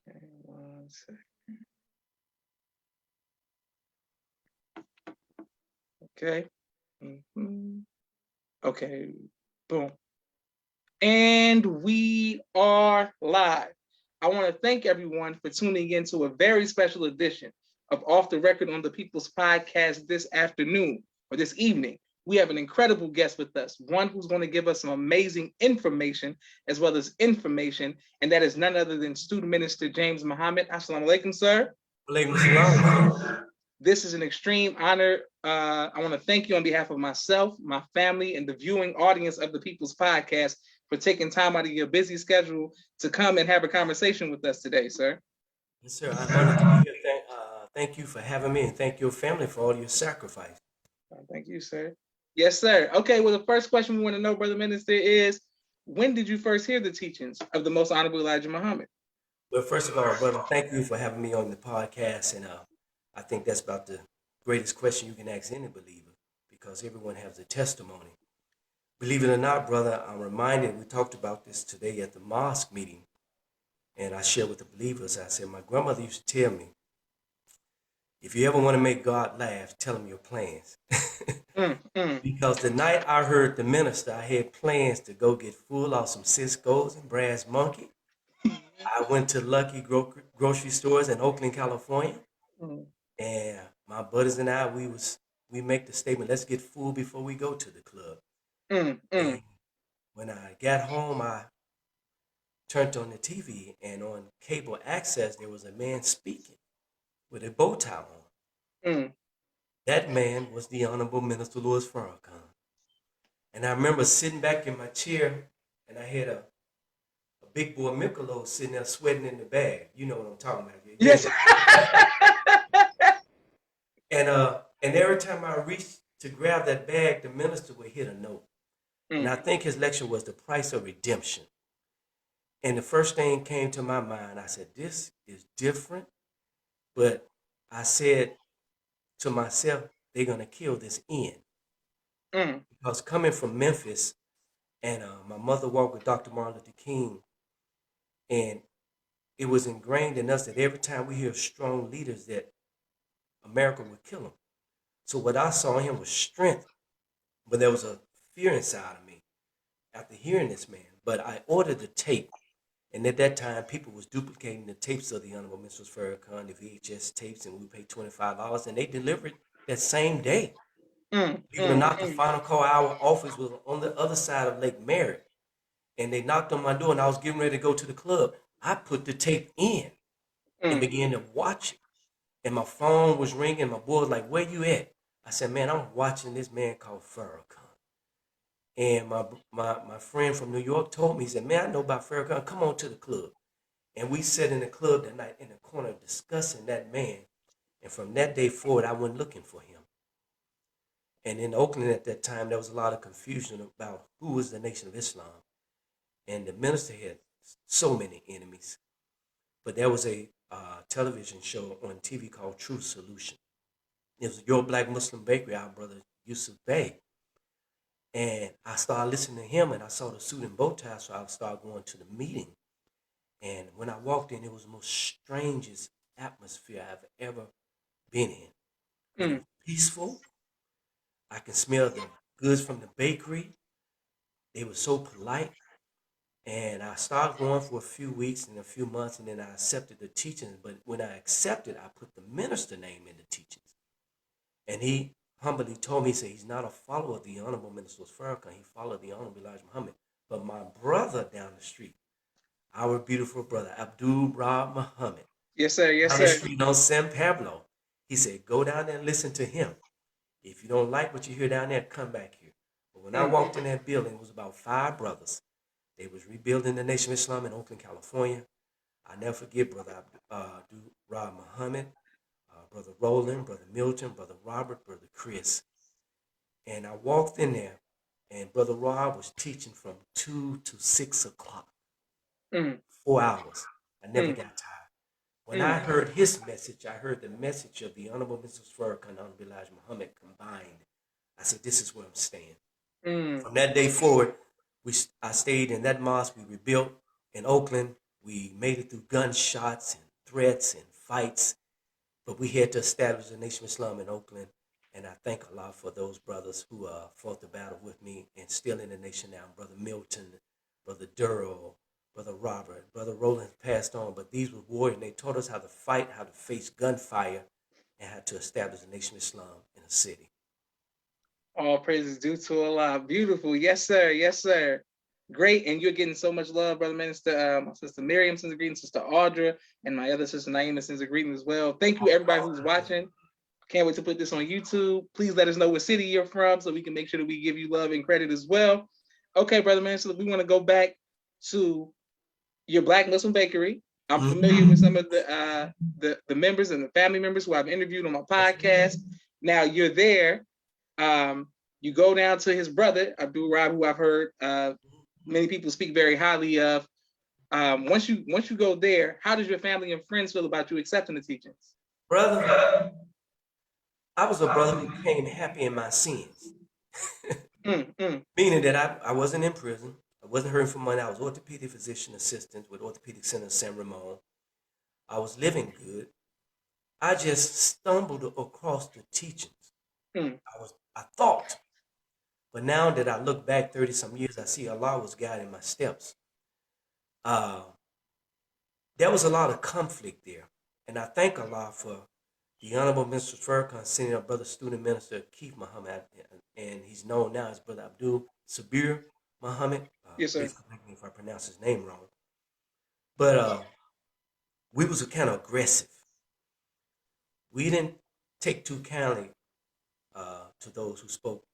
Okay, 1 second. Okay. Okay. Boom. And we are live. I want to thank everyone for tuning in to a very special edition of Off the Record on the People's Podcast this afternoon or this evening. We have an incredible guest with us, one who's going to give us some amazing information as well as information, and that is none other than Student Minister James Muhammad. Assalamu alaikum, sir. Alaikum salam. This is an extreme honor. I want to thank you on behalf of myself, my family, and the viewing audience of the People's Podcast for taking time out of your busy schedule to come and have a conversation with us today, sir. Yes, sir. I'm honored to be here. Thank you for having me, and thank your family for all your sacrifice. Thank you, sir. Yes, sir. Okay, well, the first question we want to know, Brother Minister, is when did you first hear the teachings of the Most Honorable Elijah Muhammad? Well, first of all, brother, thank you for having me on the podcast, and I think that's about the greatest question you can ask any believer because everyone has a testimony. Believe it or not, brother, I'm reminded, we talked about this today at the mosque meeting, and I shared with the believers, I said, my grandmother used to tell me, if you ever want to make God laugh, tell him your plans. Because the night I heard the minister, I had plans to go get full off some Cisco's and Brass Monkey. I went to Lucky grocery stores in Oakland, California, and my buddies and I, we make the statement, let's get full before we go to the club. And when I got home, I turned on the TV, and on cable access, there was a man speaking with a bow tie on. That man was the Honorable Minister Louis Farrakhan. And I remember sitting back in my chair, and I had a big boy Michelob sitting there sweating in the bag. You know what I'm talking about. Yes. And every time I reached to grab that bag, the minister would hit a note. And I think his lecture was The Price of Redemption. And the first thing came to my mind, I said, this is different. But I said to myself, they're going to kill this in. Because coming from Memphis, and my mother walked with Dr. Martin Luther King, and it was ingrained in us that every time we hear strong leaders that America would kill them. So what I saw in him was strength, but there was a fear inside of me after hearing this man. But I ordered the tape, and at that time, people was duplicating the tapes of the Honorable Mr. Farrakhan, the VHS tapes, and we paid $25, and they delivered that same day. Believe it or not, the final call, our office was on the other side of Lake Merritt, and they knocked on my door, and I was getting ready to go to the club. I put the tape in and began to watch it. And my phone was ringing. My boy was like, where you at? I said, man, I'm watching this man called Farrakhan. And my friend from New York told me, he said, man, I know about Farrakhan. Come on to the club. And we sat in the club that night in the corner discussing that man. And from that day forward, I went looking for him. And in Oakland at that time, there was a lot of confusion about who was the Nation of Islam. And the minister had so many enemies. But there was a television show on TV called True Solution. It was Your Black Muslim Bakery, our brother Yusuf Bey. And I started listening to him, and I saw the suit and bow tie, so I started going to the meeting. And when I walked in, it was the most strangest atmosphere I've ever been in. It was peaceful. I can smell the goods from the bakery. They were so polite. And I started going for a few weeks and a few months, and then I accepted the teachings. But when I accepted, I put the minister name in the teachings. And he humbly told me, he said, he's not a follower of the Honorable Minister Farrakhan. He followed the Honorable Elijah Muhammad. But my brother down the street, our beautiful brother, Abdul Rab Muhammad. Yes, sir. Yes, down sir. the street on San Pablo. He said, go down there and listen to him. If you don't like what you hear down there, come back here. But when I walked in that building, it was about 5 brothers. They was rebuilding the Nation of Islam in Oakland, California. I never forget Brother Abdul Rab Muhammad, Brother Roland, Brother Milton, Brother Robert, Brother Chris. And I walked in there, and Brother Rob was teaching from 2 to 6 o'clock. 4 hours. I never got tired. When I heard his message, I heard the message of the Honorable Mr. Farrakhan and Honorable Elijah Muhammad combined. I said, this is where I'm staying. From that day forward, I stayed in that mosque we rebuilt in Oakland. We made it through gunshots and threats and fights, but we had to establish the Nation of Islam in Oakland. And I thank Allah for those brothers who fought the battle with me and still in the nation now. Brother Milton, Brother Durrell, Brother Robert, Brother Roland has passed on, but these were warriors, and they taught us how to fight, how to face gunfire, and how to establish the Nation of Islam in a city. All praises due to Allah. Beautiful. Yes, sir. Yes, sir. Great. And you're getting so much love, Brother Minister. My sister Miriam sends a greeting, Sister Audra, and my other sister Naima sends a greeting as well. Thank you, everybody who's watching. Can't wait to put this on YouTube. Please let us know what city you're from so we can make sure that we give you love and credit as well. Okay, Brother Minister, we want to go back to your Black Muslim Bakery. I'm familiar with some of the members and the family members who I've interviewed on my podcast. Now you're there. You go down to his brother, Abdul Rab, who I've heard many people speak very highly of. Once you go there, how does your family and friends feel about you accepting the teachings? Brother, I was a brother who came happy in my sins. Meaning that I wasn't in prison. I wasn't hurting for money. I was orthopedic physician assistant with Orthopedic Center San Ramon. I was living good. I just stumbled across the teachings. I thought. But now that I look back 30 some years, I see Allah was guiding my steps. There was a lot of conflict there. And I thank Allah for the Honorable Mr. Farrakhan sending our brother student minister Keith Muhammad, and he's known now as Brother Abdul Sabir Muhammad. Yes, sir. Please correct me if I pronounce his name wrong. But we was kind of aggressive. We didn't take too kindly to those who spoke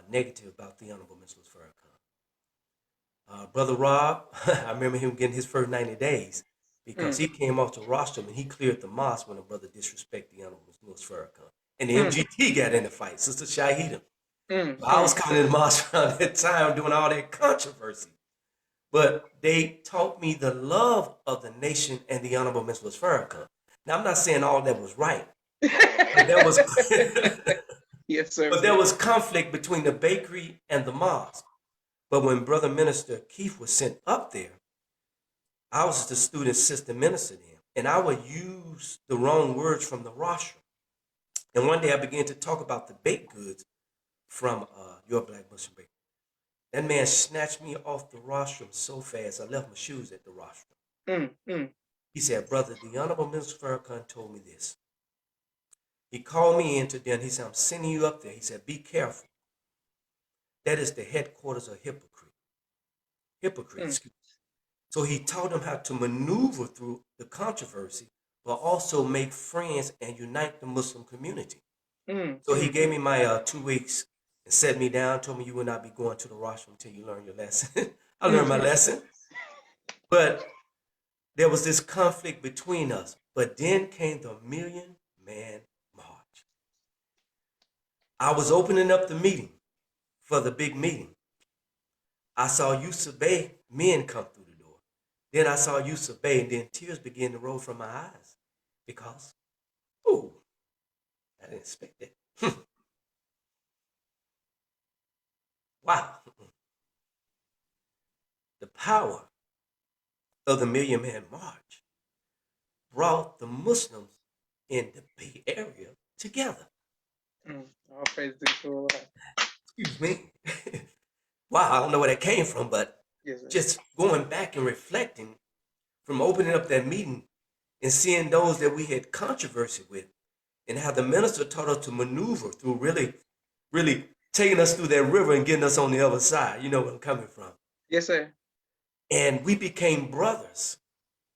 negative about the Honorable Mr. Farrakhan. Brother Rob, I remember him getting his first 90 days because he came off the rostrum and he cleared the mosque when a brother disrespected the Honorable Mr. Farrakhan. And the MGT got in the fight, Sister Shahida. I was coming in the mosque around that time doing all that controversy. But they taught me the love of the nation and the Honorable Mr. Farrakhan. Now, I'm not saying all that was right. But there was, yes, sir. But there was conflict between the bakery and the mosque. But when Brother Minister Keith was sent up there, I was the student assistant minister then, and I would use the wrong words from the rostrum. And one day I began to talk about the baked goods from your Black Muslim Bakery. That man snatched me off the rostrum so fast, I left my shoes at the rostrum. He said, brother, the Honorable Minister Farrakhan told me this. He called me in today and he said, I'm sending you up there. He said, be careful. That is the headquarters of hypocrites. So he taught them how to maneuver through the controversy, but also make friends and unite the Muslim community. So he gave me my 2 weeks and set me down, told me you will not be going to the rostrum until you learn your lesson. I learned my lesson. But there was this conflict between us. But then came the Million Man March. I was opening up the meeting for the big meeting. I saw Yusuf Bey men come through the door. Then I saw Yusuf Bey, and then tears began to roll from my eyes because, I didn't expect that. Wow. The power of the Million Man March brought the Muslims in the Bay Area together. All praise to Allah. Excuse me. Wow, I don't know where that came from, but just going back and reflecting from opening up that meeting and seeing those that we had controversy with and how the minister taught us to maneuver through really taking us through that river and getting us on the other side. You know where I'm coming from. Yes, sir. And we became brothers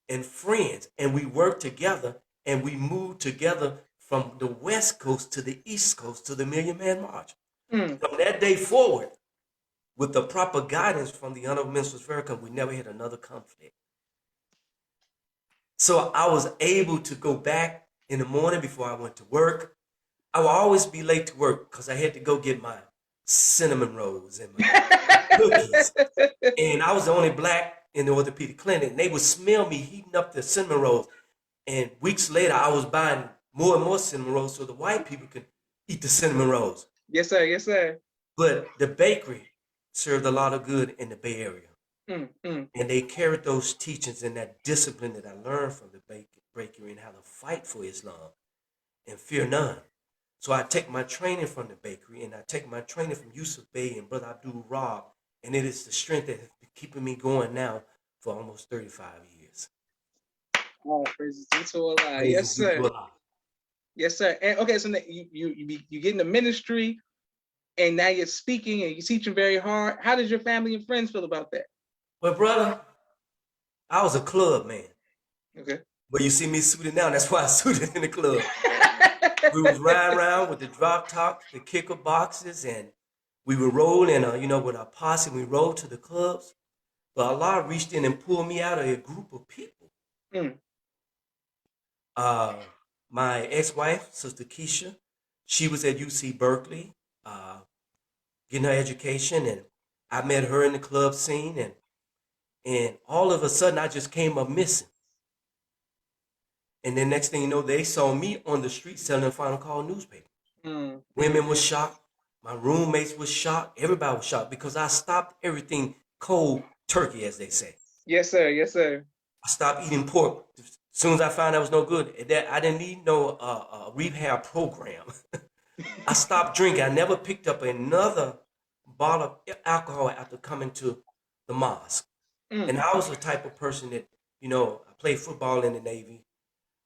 and friends, and we worked together, and we moved together from the West Coast to the East Coast to the Million Man March. From that day forward, with the proper guidance from the Honorable Minister Farrakhan, we never had another conflict. So I was able to go back in the morning before I went to work. I would always be late to work because I had to go get my cinnamon rolls and my cookies. And I was the only black in the orthopedic clinic, and they would smell me heating up the cinnamon rolls. And weeks later, I was buying more and more cinnamon rolls so the white people could eat the cinnamon rolls. Yes, sir. Yes, sir. But the bakery served a lot of good in the Bay Area. And they carried those teachings and that discipline that I learned from the bakery and how to fight for Islam and fear none. So I take my training from the bakery and I take my training from Yusuf Bey and Brother Abdul Rob, and it is the strength that has been keeping me going now for almost 35 years. Oh, praises be to Allah. Praises be to Allah. Yes, sir. And okay, so you get in the ministry, and now you're speaking and you're teaching very hard. How does your family and friends feel about that? Well, brother, I was a club man. Okay. But you see me suited now. That's why I suited in the club. We was riding around with the drop tops, the kicker boxes, and we would roll in, with our posse. We rolled to the clubs. But Allah reached in and pulled me out of a group of people. My ex-wife, Sister Keisha, she was at UC Berkeley, getting her education, and I met her in the club scene, and all of a sudden I just came up missing. And then next thing you know, they saw me on the street selling a Final Call newspaper. Women were shocked. My roommates were shocked. Everybody was shocked because I stopped everything cold turkey, as they say. Yes, sir. Yes, sir. I stopped eating pork as soon as I found that was no good. That I didn't need no rehab program. I stopped drinking. I never picked up another bottle of alcohol after coming to the mosque. And I was the type of person that, I played football in the Navy.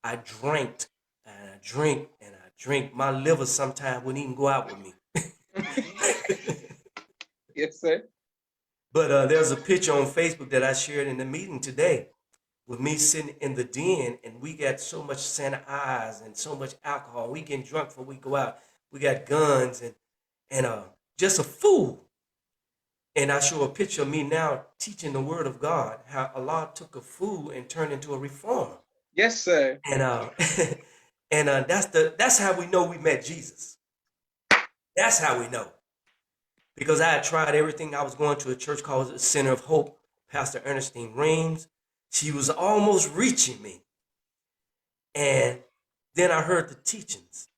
I drank and I drink and I drink. My liver sometimes wouldn't even go out with me. Yes, sir. But there's a picture on Facebook that I shared in the meeting today with me sitting in the den, and we got so much Santa eyes and so much alcohol. We getting drunk before we go out. We got guns and just a fool. And I show a picture of me now teaching the word of God, how Allah took a fool and turned into a reformer. Yes, sir. And that's how we know we met Jesus. That's how we know. Because I had tried everything. I was going to a church called the Center of Hope, Pastor Ernestine Reams. She was almost reaching me. And then I heard the teachings.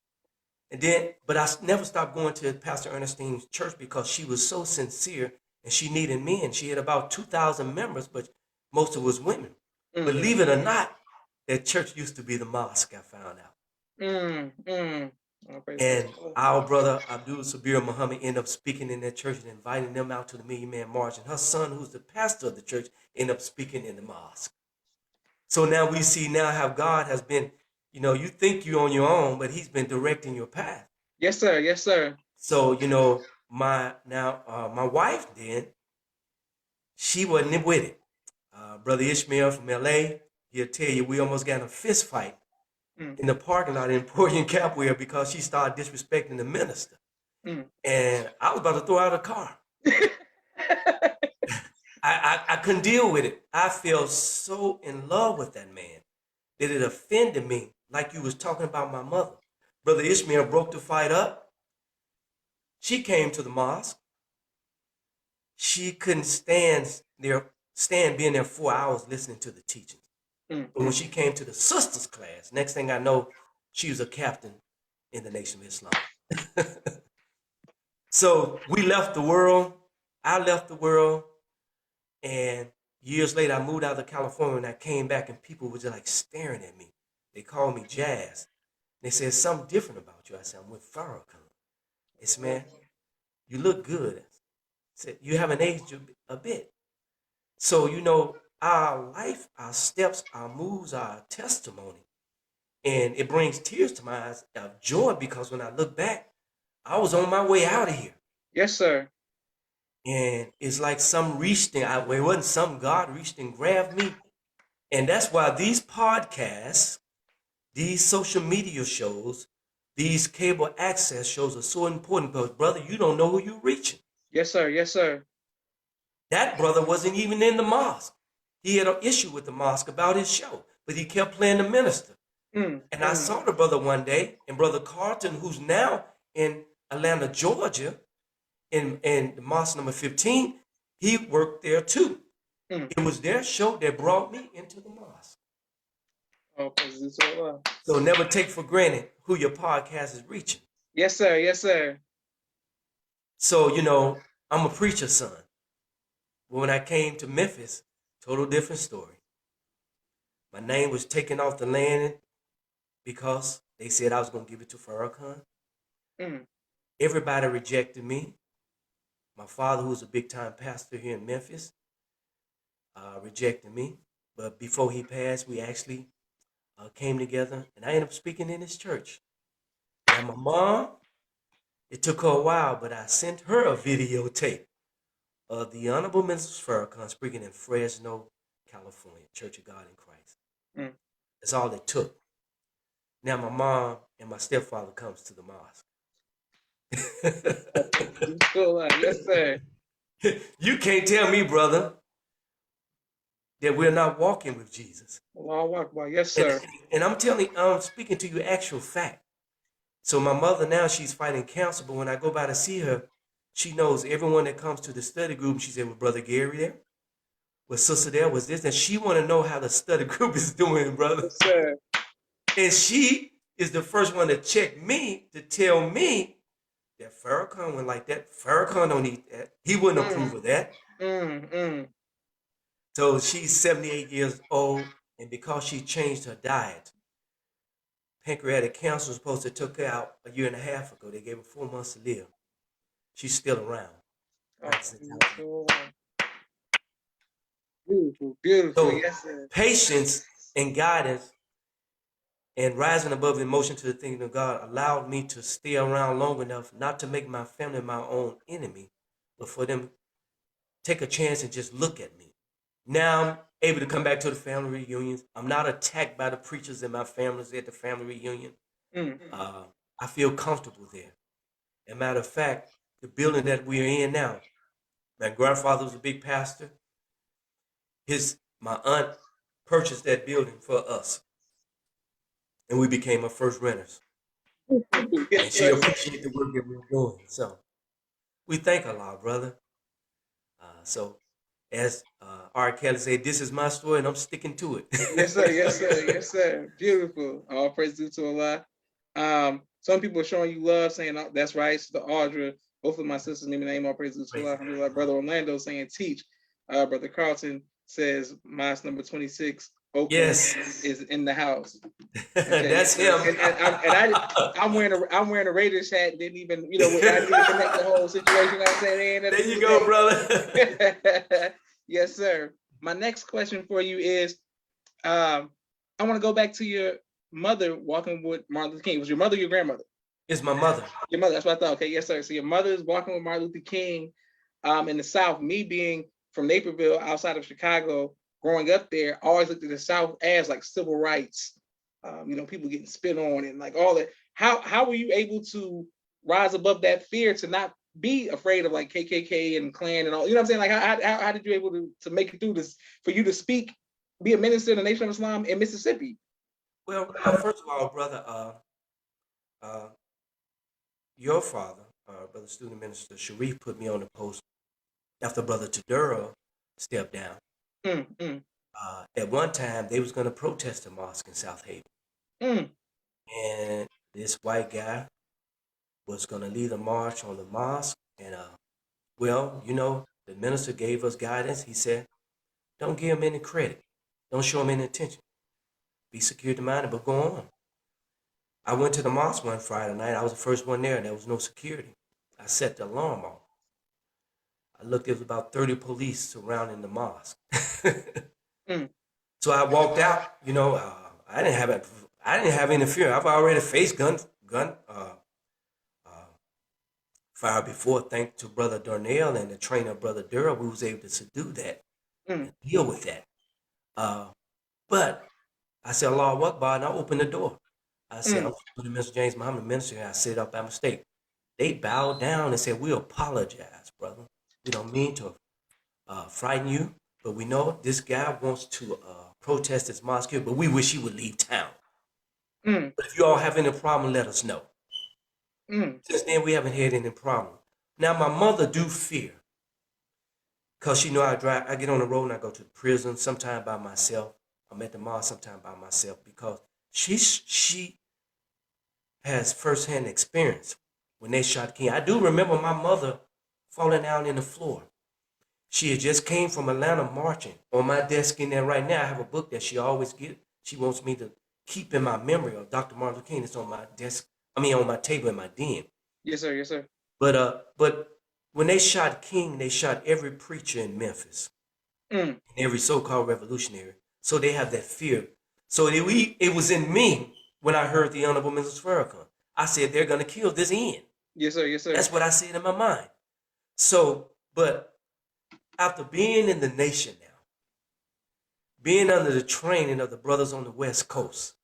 But I never stopped going to Pastor Ernestine's church because she was so sincere and she needed men. She had about 2,000 members, but most of it was women. Believe it or not, that church used to be the mosque, I found out. And our brother Abdul Sabir Muhammad ended up speaking in that church and inviting them out to the Million Man March. And her son, who's the pastor of the church, ended up speaking in the mosque. So now we see how God has been, you think you're on your own, but he's been directing your path. Yes, sir. Yes, sir. So, my wife then, she wasn't with it. Brother Ishmael from LA, he'll tell you we almost got in a fist fight in the parking lot in Port Capwell because she started disrespecting the minister. And I was about to throw out a car. I couldn't deal with it. I fell so in love with that man that it offended me, like you was talking about my mother. Brother Ishmael broke the fight up. She came to the mosque. She couldn't stand being there 4 hours listening to the teachings. But when she came to the sisters class, next thing I know, she was a captain in the Nation of Islam. So we left the world. I left the world. And years later, I moved out of California and I came back and people were just like staring at me. They called me Jazz. They said, something different about you. I said, I'm with Farrakhan. They said, man, you look good. I said, you haven't aged a bit. So, our life, our steps, our moves, our testimony. And it brings tears to my eyes of joy because when I look back, I was on my way out of here. Yes, sir. And it's like some reached in, it wasn't some God reached and grabbed me. And that's why these podcasts, these social media shows, these cable access shows are so important because, brother, you don't know who you're reaching. Yes, sir. Yes, sir. That brother wasn't even in the mosque. He had an issue with the mosque about his show, but he kept playing the minister. And I saw the brother one day, and Brother Carlton, who's now in Atlanta, Georgia, in mosque number 15, he worked there too. It was their show that brought me into the mosque. So never take for granted who your podcast is reaching. Yes, sir. Yes, sir. So, I'm a preacher's son. But when I came to Memphis, total different story. My name was taken off the land because they said I was going to give it to Farrakhan. Mm. Everybody rejected me. My father, who was a big time pastor here in Memphis, rejected me. But before he passed, we actually came together, and I ended up speaking in his church. Now, my mom, it took her a while, but I sent her a videotape of the Honorable Minister Farrakhan speaking in Fresno, California, Church of God in Christ. Mm. That's all it took. Now my mom and my stepfather comes to the mosque. Yes, sir. You can't tell me, brother, that we're not walking with Jesus. Allahu Akbar. Yes, And, sir. and I'm speaking to you actual fact. So my mother now, she's fighting cancer, but when I go by to see her, she knows everyone that comes to the study group. She said, "Was Brother Gary there? Was Sister there? Was this?" And she want to know how the study group is doing, brother. Yes, sir. And she is the first one to check me to tell me that Farrakhan went like that. Farrakhan don't eat that. He wouldn't approve of that. So she's 78 years old, and because she changed her diet, pancreatic cancer was supposed to took her out a year and a half ago. They gave her 4 months to live. She's still around. Beautiful. Beautiful. Beautiful. So Yes, sir. patience and guidance and rising above emotion to the things of God allowed me to stay around long enough not to make my family my own enemy, but for them to take a chance and just look at me. Now I'm able to come back to the family reunions. I'm not attacked by the preachers in my families at the family reunion. Mm. I feel comfortable there. As a matter of fact, the building that we're in now, my grandfather was a big pastor. My aunt purchased that building for us, and we became our first renters. And Yes, she sir. appreciated the work that we were doing. So we thank Allah, brother. So as R. Kelly said, this is my story, and I'm sticking to it. Yes, sir. Yes, sir. Yes, sir. Beautiful. All praise due to Allah. Some people are showing you love, saying that's right. Sister Audra, both of my sisters, name all praise due to Allah. Alhamdulillah. Brother Orlando saying teach. Brother Carlton says Mosque number 26 open Yes. is in the house. Okay. That's him. I'm wearing a Raiders hat. Didn't even I didn't even connect the whole situation. I'm saying there you go, brother. Yes, sir. My next question for you is, I want to go back to your mother walking with Martin Luther King. Was your mother your grandmother? It's my mother. Your mother. That's what I thought. Okay, yes, sir. So your mother is walking with Martin Luther King, in the South. Me being from Naperville, outside of Chicago, growing up there, I always looked at the South as like civil rights. People getting spit on and like all that. How were you able to rise above that fear to not be afraid of like KKK and Klan and all? You know what I'm saying? Like how did you able to make it through this, for you to speak, be a minister in the Nation of Islam in Mississippi? Well, first of all, brother, your father, brother student minister Sharif, put me on the post after brother Tadura stepped down. At one time, they was going to protest the mosque in South Haven. And this white guy was going to lead a march on the mosque. And, the minister gave us guidance. He said, don't give him any credit. Don't show him any attention. Be security-minded, but go on. I went to the mosque one Friday night. I was the first one there, and there was no security. I set the alarm off. I looked, there was about 30 police surrounding the mosque. So I walked out. I didn't have any fear. I've already faced gun fire before. Thanks to Brother Darnell and the trainer, Brother Durrell, we was able to subdue that and deal with that. But I said, Allahu Akbar, and I opened the door. I said, I'm Mr. James Muhammad, minister here. I said up by mistake. They bowed down and said, we apologize, brother. We don't mean to frighten you, but we know this guy wants to protest this mosque here, but we wish he would leave town. But if you all have any problem, let us know. Since then, we haven't had any problem. Now, my mother do fear, because I get on the road and I go to the prison, sometime by myself. I'm at the mosque sometime by myself, because she has firsthand experience when they shot King. I do remember my mother falling down in the floor. She had just came from Atlanta marching. On my desk in there right now, I have a book that she always get. She wants me to keep in my memory of Dr. Martin Luther King. It's on my desk. I mean, on my table in my den. Yes, sir. Yes, sir. But when they shot King, they shot every preacher in Memphis Mm. and every so-called revolutionary. So they have that fear. So it was in me when I heard the Honorable Mrs. Farrakhan. I said, they're going to kill this end. Yes, sir. Yes, sir. That's what I said in my mind. So, but after being in the nation now, being under the training of the brothers on the West Coast,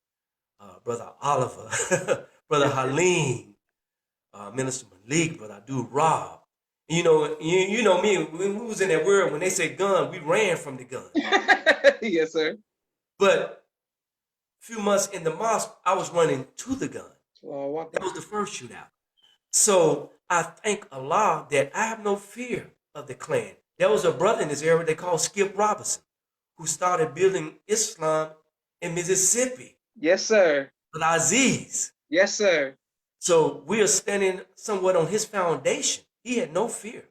Brother Oliver, Brother Yes, sir. Halim, Minister Malik, Brother Abdul Rob. You know me, when we was in that world, when they said gun, we ran from the gun. Yes, sir. But a few months in the mosque, I was running to the gun. Well, That was the first shootout. So I thank Allah that I have no fear of the Klan. There was a brother in this area they called Skip Robinson, who started building Islam in Mississippi yes, sir. with Aziz. Yes, sir. So we are standing somewhat on his foundation. He had no fear.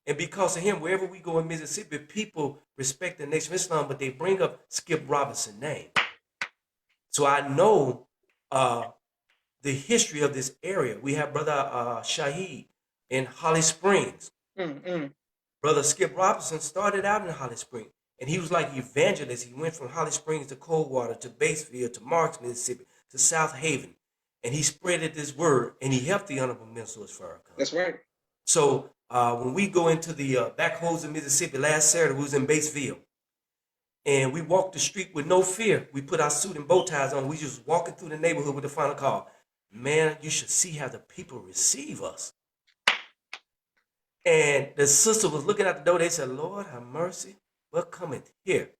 And because of him, wherever we go in Mississippi, people respect the Nation of Islam, but they bring up Skip Robinson's name. So I know the history of this area. We have Brother Shaheed in Holly Springs. Brother Skip Robinson started out in Holly Springs, and he was like evangelist. He went from Holly Springs to Coldwater to Batesville to Marks, Mississippi to South Haven, and he spreaded this word, and he helped the Honorable Minister Farrakhan. That's right. So when we go into the back holes of Mississippi last Saturday, we was in Batesville, and we walked the street with no fear. We put our suit and bow ties on. We just walking through the neighborhood with the final call. Man, you should see how the people receive us. And the sister was looking at the door. They said, Lord, have mercy. We're coming here.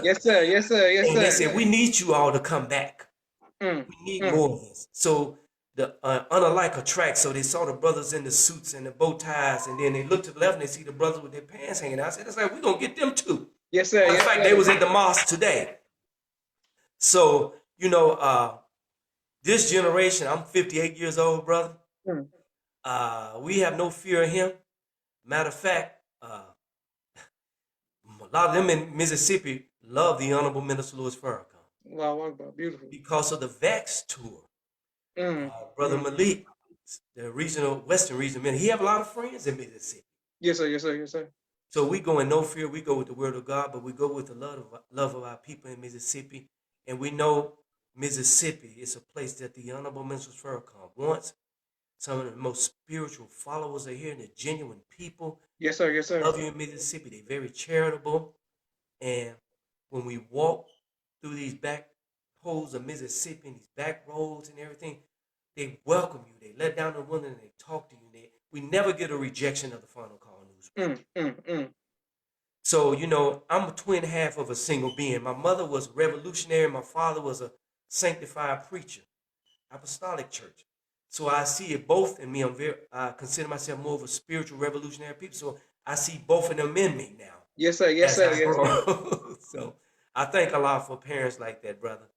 Yes, sir. Yes, sir. Yes, and sir. they said, we need you all to come back. We need more of this. So the unalike attract. So they saw the brothers in the suits and the bow ties. And then they looked to the left and they see the brothers with their pants hanging out. I said, that's like, we're going to get them too. Yes, sir. In fact, they was at the mosque today. So, this generation, I'm 58 years old, brother. We have no fear of him. Matter of fact, a lot of them in Mississippi love the Honorable Minister Louis Farrakhan. Wow, beautiful. Because of the Vax tour. Brother Malik, the Western regional minister, he have a lot of friends in Mississippi. Yes, sir. Yes, sir. Yes, sir. So we go in no fear. We go with the word of God, but we go with the love of our people in Mississippi. And we know Mississippi is a place that the Honorable Minister Farrakhan wants. Some of the most spiritual followers are here, and the genuine people. Yes, sir. Yes, sir. Love you in Mississippi. They're very charitable. And when we walk through these back holes of Mississippi and these back roads and everything, they welcome you. They let down the window and they talk to you. We never get a rejection of the final call news. So, I'm a twin half of a single being. My mother was revolutionary. My father was a sanctified preacher, apostolic church. So I see it both in me. I consider myself more of a spiritual revolutionary people. So I see both of them in me now. Yes, sir. Yes, sir. Yes, sir. So I thank Allah for parents like that, brother.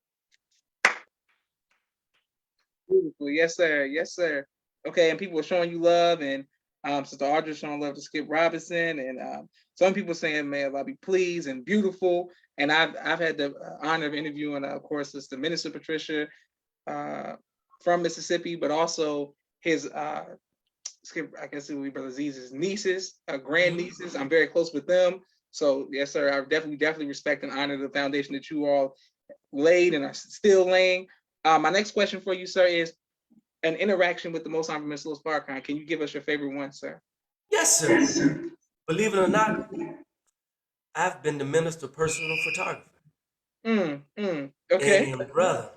Beautiful. Yes, sir. Yes, sir. Okay, and people are showing you love, and Sister Audrey showing love to Skip Robinson, and some people saying, "May Allah be pleased," and beautiful. And I've had the honor of interviewing, of course, Sister Minister Patricia from Mississippi, but also his Skip, I guess it would be Brother Aziz's nieces, grand nieces. I'm very close with them. So yes, sir, I definitely respect and honor the foundation that you all laid and are still laying. My next question for you, sir, is an interaction with the Most Honorable Mr. Louis Farrakhan. Can you give us your favorite one, sir? Yes, sir. Yes, sir. Believe it or not, I've been the minister of personal photography. Okay. And brother,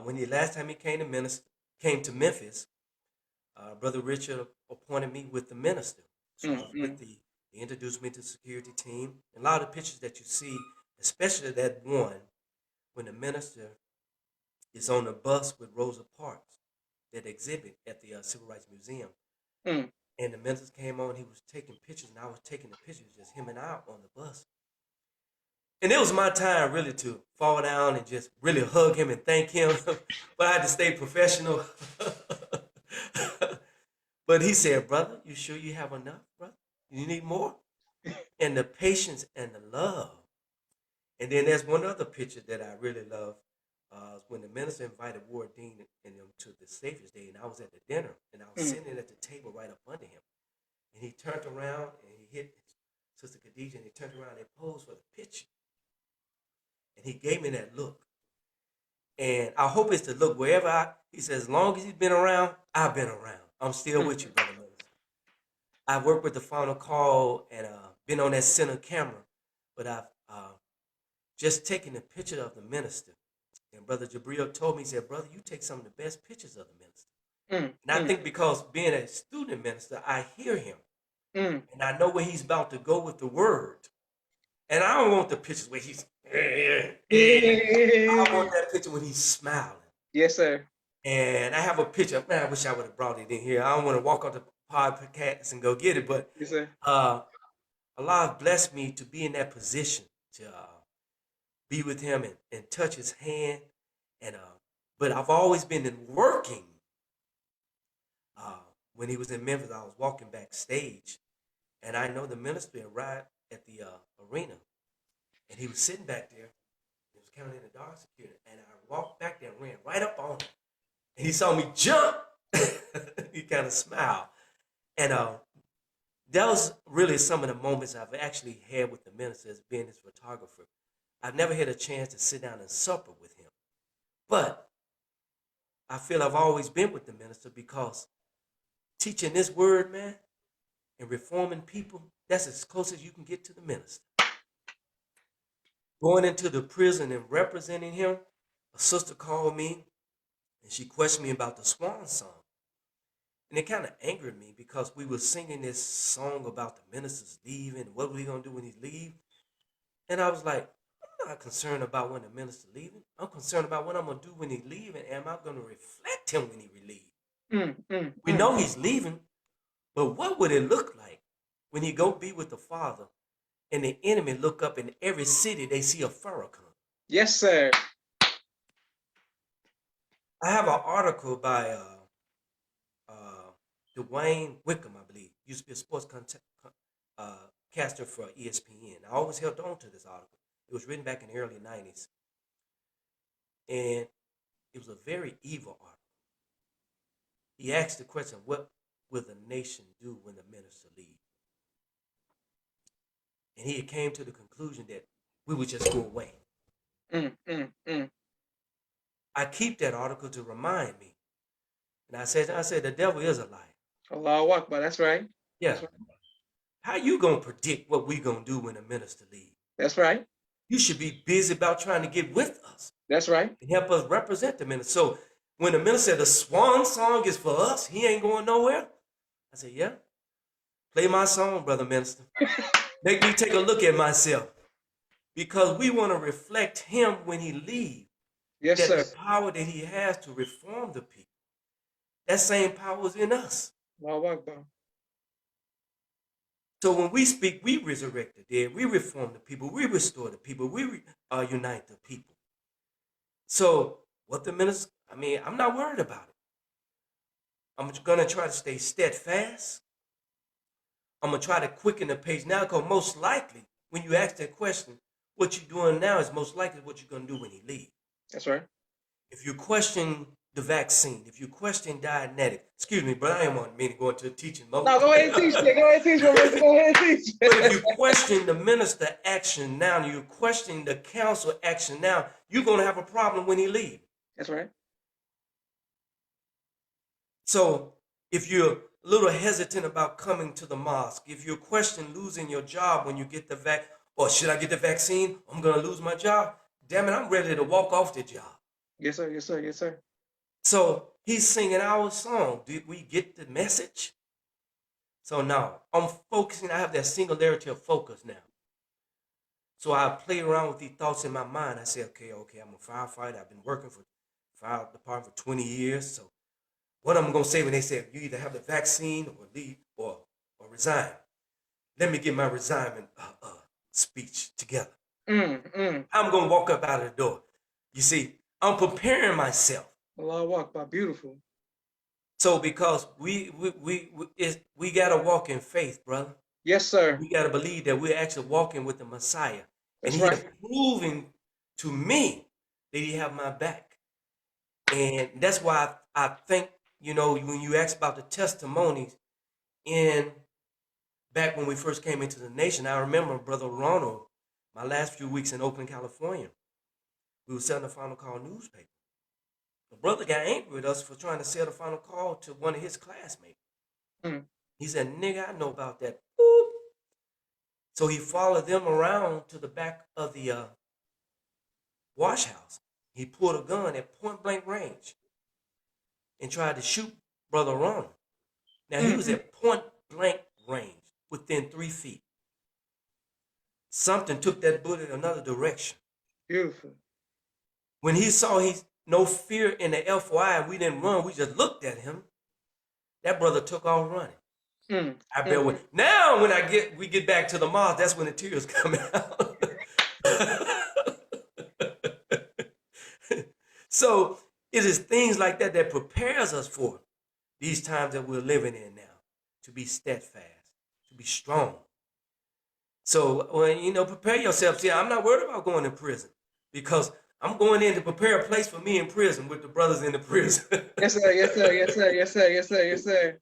when the last time he came to Memphis, Brother Richard appointed me with the minister. So I was with he introduced me to the security team. And a lot of the pictures that you see, especially that one, when the minister is on the bus with Rosa Parks, that exhibit at the Civil Rights Museum. And the minister came on, he was taking pictures, and I was taking the pictures, just him and I on the bus. And it was my time really to fall down and just really hug him and thank him. But I had to stay professional. But he said, brother, you sure you have enough, brother? You need more? and the patience and the love. And then there's one other picture that I really love. When the minister invited Ward Dean and them to the Savior's Day, and I was at the dinner, and I was sitting at the table right up under him. And he turned around and he hit Sister Khadijah, and he turned around and they posed for the picture. And he gave me that look. And I hope it's the look wherever he says, as long as he's been around, I've been around. I'm still with you, brother minister. I've worked with the final call and been on that center camera, but I've just taken a picture of the minister. And Brother Jabril told me, he said, brother, you take some of the best pictures of the minister. And I think because being a student minister, I hear him. And I know where he's about to go with the word. And I don't want the pictures where he's, I want that picture when he's smiling. Yes, sir. And I have a picture. Man, I wish I would have brought it in here. I don't want to walk on the podcast and go get it. But yes, sir. Allah blessed me to be in that position to be with him and touch his hand. And but I've always been in working. When he was in Memphis, I was walking backstage, and I know the minister arrived at the arena, and he was sitting back there. He was counting the dog security, and I walked back there and ran right up on him, and he saw me jump. He kind of smiled, and that was really some of the moments I've actually had with the minister as being his photographer. I've never had a chance to sit down and supper with him, but I feel I've always been with the minister because teaching this word, man, and reforming people, that's as close as you can get to the minister. Going into the prison and representing him, a sister called me and she questioned me about the Swan song. And it kind of angered me because we were singing this song about the ministers leaving, what are we going to do when he leaves? And I was like, I'm not concerned about when the minister leaving. I'm concerned about what I'm going to do when he leave, and am I going to reflect him when he leaves? We know he's leaving, but what would it look like when he go be with the Father and the enemy look up in every city they see a Farrakhan? Yes, sir. I have an article by Dwayne Wickham, I believe. Used to be a sports caster for ESPN. I always held on to this article. It was written back in the early 90s. And it was a very evil article. He asked the question, what will the nation do when the minister leaves? And he came to the conclusion that we would just go away. I keep that article to remind me. And I said, the devil is a liar. Allahu Akbar, that's right. Yeah. That's right. How you going to predict what we going to do when the minister leaves? That's right. You should be busy about trying to get with us. That's right. And help us represent the minister. So when the minister said the Swan song is for us, he ain't going nowhere. I said, yeah. Play my song, brother minister. Make me take a look at myself. Because we want to reflect him when he leaves. Yes, that sir. The power that he has to reform the people, that same power is in us. Allahu Akbar. So when we speak, we resurrect the dead, we reform the people, we restore the people, we unite the people. So what the minister, I'm not worried about it. I'm going to try to stay steadfast. I'm going to try to quicken the pace now, because most likely when you ask that question, what you're doing now is most likely what you're going to do when he leaves. That's right. If you question the vaccine, if you question Dianetic, excuse me, but I didn't want me to go into a teaching mode. No, go ahead and teach me. Go ahead and teach me. Go ahead and teach me. But if you question the minister action now, and you question the council action now, you're going to have a problem when he leaves. That's right. So if you're a little hesitant about coming to the mosque, if you question losing your job when you get the vaccine, or should I get the vaccine? I'm going to lose my job. Damn it, I'm ready to walk off the job. Yes, sir. Yes, sir. Yes, sir. So he's singing our song. Did we get the message? So now I'm focusing. I have that singularity of focus now. So I play around with these thoughts in my mind. I say, okay, I'm a firefighter. I've been working for the fire department for 20 years. So what I'm going to say when they say you either have the vaccine or leave or resign. Let me get my resignment speech together. I'm going to walk up out of the door. You see, I'm preparing myself. Allahu Akbar, beautiful. So because we got to walk in faith, brother. Yes, sir. We got to believe that we're actually walking with the Messiah. And That's he has right. proven to me that he have my back. And that's why I think, when you ask about the testimonies in back when we first came into the nation, I remember Brother Ronald, my last few weeks in Oakland, California, we were selling the Final Call newspaper. The brother got angry with us for trying to sell the Final Call to one of his classmates. Mm. He said, nigga, I know about that. Boop. So he followed them around to the back of the wash house. He pulled a gun at point blank range and tried to shoot Brother Ronald. Now he was Mm. at point blank range within 3 feet. Something took that bullet another direction. Beautiful. When he saw he's no fear in the FY and we didn't run, we just looked at him. That brother took off running. Mm. I bet Mm. now when we get back to the mosque, that's when the tears come out. So it is things like that that prepares us for these times that we're living in now, to be steadfast, to be strong. So when prepare yourself. See, I'm not worried about going to prison because I'm going in to prepare a place for me in prison with the brothers in the prison. Yes, sir. Yes, sir. Yes, sir. Yes, sir. Yes, sir. Yes, sir.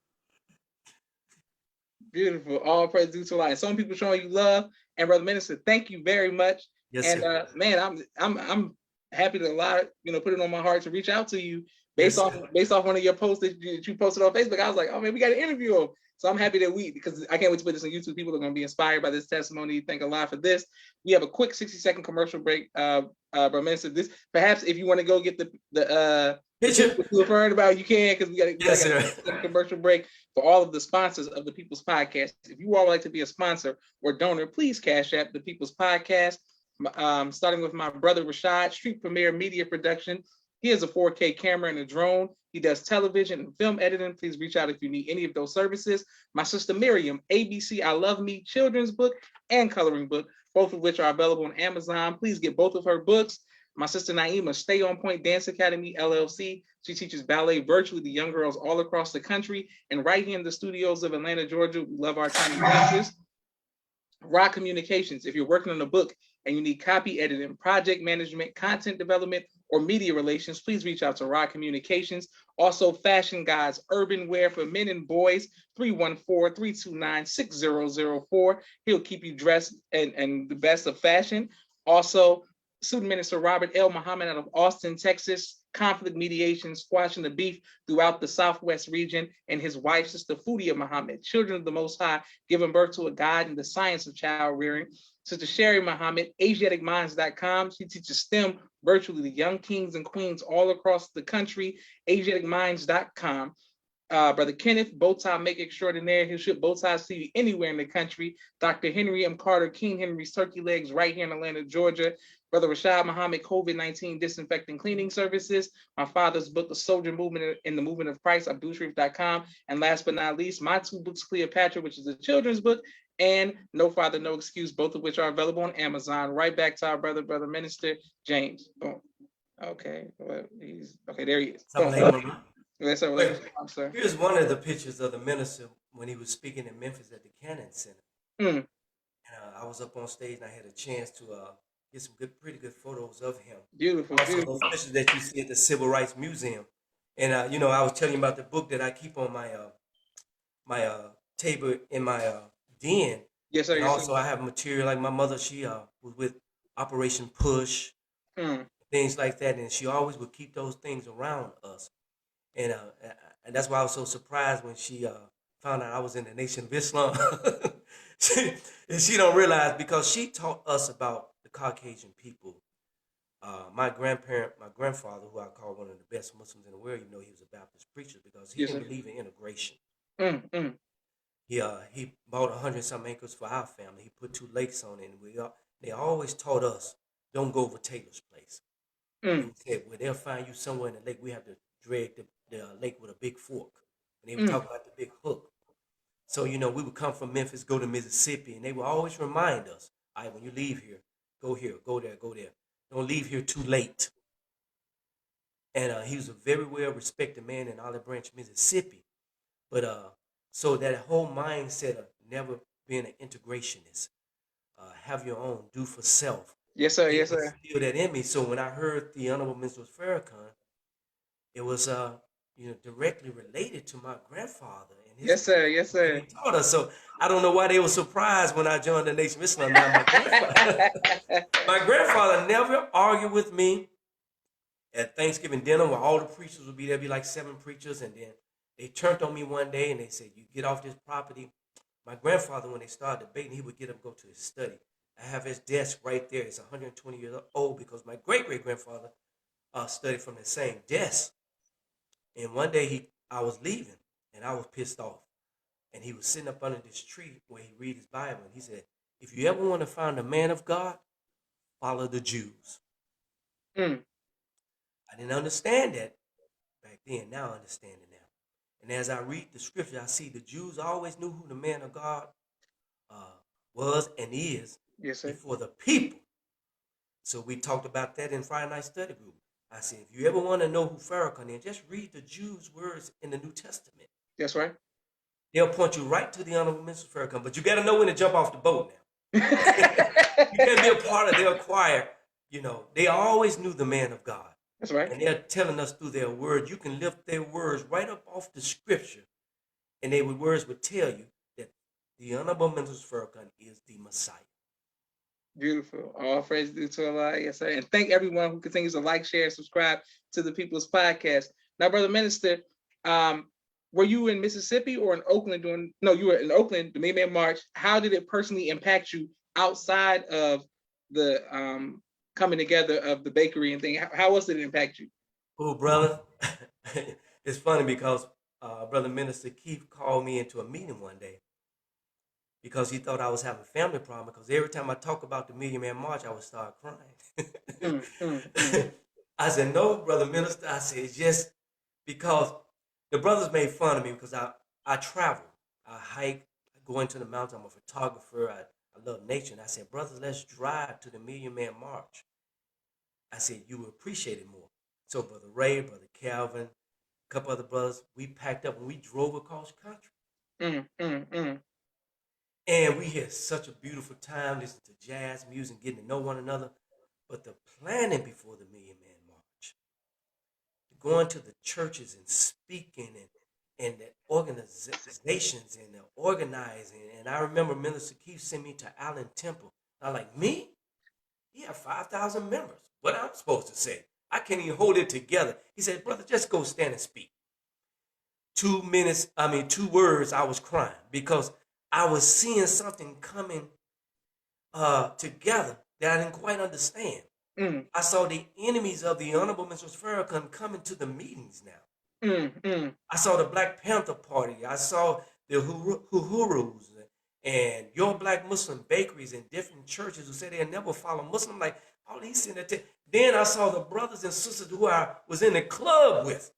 Beautiful. All praise due to life. Some people showing you love. And Brother Minister, thank you very much. Yes, And sir. man, I'm happy to put it on my heart to reach out to you Yes, based off sir. one of your posts that you posted on Facebook. I was like, oh man, we got to interview him. So I'm happy that because I can't wait to put this on YouTube. People are going to be inspired by this testimony. Thank Allah for this. We have a quick 60-second commercial break. Brother Minister, this perhaps if you want to go get the Picture. people we're referring about, you can, because we Yes, got sir. a commercial break for all of the sponsors of the People's Podcast. If you all would like to be a sponsor or donor, please cash app the People's Podcast. Starting with my brother Rashad, Street Premier Media Production. He has a 4K camera and a drone. He does television and film editing. Please reach out if you need any of those services. My sister Miriam, ABC I Love Me children's book and coloring book, both of which are available on Amazon. Please get both of her books. My sister Naima, Stay On Point Dance Academy, LLC. She teaches ballet virtually to young girls all across the country. And right here in the studios of Atlanta, Georgia, we love our tiny dancers. Rock Communications. If you're working on a book and you need copy editing, project management, content development, or media relations, please reach out to Rock Communications. Also, Fashion Guys, Urban Wear for Men and Boys, 314-329-6004. He'll keep you dressed and the best of fashion. Also, Student Minister Robert L. Muhammad out of Austin, Texas, conflict mediation, squashing the beef throughout the Southwest region, and his wife, Sister Fudia Muhammad, children of the Most High, giving birth to a guide in the science of child rearing. Sister Sherry Muhammad, AsiaticMinds.com. She teaches STEM virtually to young kings and queens all across the country. AsiaticMinds.com. Brother Kenneth, Bowtie Make Extraordinaire. He'll ship bow ties to you anywhere in the country. Dr. Henry M. Carter, King Henry's Turkey Legs, right here in Atlanta, Georgia. Brother Rashad Muhammad, COVID-19 Disinfecting Cleaning Services. My father's book, The Soldier Movement in the Movement of Christ, AbdulSharif.com. And last but not least, my two books, Cleopatra, which is a children's book, and No Father, No Excuse, both of which are available on Amazon. Right back to our brother Minister James. Boom. Okay. Well, there he is. Boom. Yes, sir. Wait, here's one of the pictures of the minister when he was speaking in Memphis at the Cannon Center. Mm. And, I was up on stage and I had a chance to get some pretty good photos of him. Beautiful, Also, beautiful. those pictures that you see at the Civil Rights Museum. And I was telling you about the book that I keep on my table in my den. Yes, sir. And Yes, also, sir. I have material like my mother. She was with Operation Push, things like that, and she always would keep those things around us. And that's why I was so surprised when she found out I was in the Nation of Islam. she don't realize because she taught us about the Caucasian people. My grandfather, who I call one of the best Muslims in the world, even though he was a Baptist preacher, because he Yes, didn't sir. believe in integration. Mm. He bought 100-some acres for our family. He put 2 lakes on it, and they always taught us don't go over Taylor's place. They would say, well, they'll find you somewhere in the lake. We have to drag the lake with a big fork. And they would talk about the big hook. So, we would come from Memphis, go to Mississippi, and they would always remind us, all right, when you leave here, go there, go there. Don't leave here too late. And he was a very well-respected man in Olive Branch, Mississippi. But so that whole mindset of never being an integrationist, have your own, do for self. Yes, sir. He Yes, sir. instilled that in me. So when I heard the Honorable Mr. Farrakhan, it was directly related to my grandfather and his Yes, sir. Yes, and sir. he taught us. So I don't know why they were surprised when I joined the Nation of Islam. Now my grandfather never argued with me at Thanksgiving dinner where all the preachers would be there, be like 7 preachers, and then they turned on me one day and they said, "You get off this property." My grandfather, when they started debating, he would get up and go to his study. I have his desk right there. It's 120 years old because my great great grandfather studied from the same desk. And one day I was leaving and I was pissed off. And he was sitting up under this tree where he read his Bible. And he said, "If you ever want to find a man of God, follow the Jews." Mm. I didn't understand that back then. Now I understand it now. And as I read the scripture, I see the Jews always knew who the man of God uh, was and is Yes, sir. before the people. So we talked about that in Friday Night Study Group. I said, if you ever want to know who Farrakhan is, just read the Jews' words in the New Testament. That's right. They'll point you right to the Honorable Mr. Farrakhan, but you got to know when to jump off the boat now. You can't be a part of their choir. They always knew the man of God. That's right. And they're telling us through their words, you can lift their words right up off the scripture, and their words would tell you that the Honorable Mr. Farrakhan is the Messiah. Beautiful. All praise due to Allah. Yes, sir. And thank everyone who continues to like, share, subscribe to the People's Podcast. Now, Brother Minister, were you in Mississippi or in Oakland no, you were in Oakland, the May Man March. How did it personally impact you outside of the coming together of the bakery and thing? How else did it impact you? Oh, brother. It's funny because Brother Minister Keith called me into a meeting one day because he thought I was having a family problem, because every time I talk about the Million Man March, I would start crying. I said, "No, Brother Minister." I said, "It's just because the brothers made fun of me because I travel. I hike, I go into the mountains. I'm a photographer. I love nature." And I said, "Brothers, let's drive to the Million Man March." I said, "You will appreciate it more." So Brother Ray, Brother Calvin, a couple other brothers, we packed up and we drove across country. And we had such a beautiful time listening to jazz music, getting to know one another. But the planning before the Million Man March, going to the churches and speaking and the organizations and the organizing. And I remember Minister Keith sent me to Allen Temple. I'm like, me? He had 5,000 members. What I'm supposed to say? I can't even hold it together. He said, "Brother, just go stand and speak." 2 words, I was crying because I was seeing something coming together that I didn't quite understand. I saw the enemies of the Honorable Mr. Farrakhan coming to the meetings now. I saw the Black Panther Party. I saw the Uhurus and Your Black Muslim bakeries and different churches who said they'll never follow Muslim. Like, all these things. Then I saw the brothers and sisters who I was in the club with.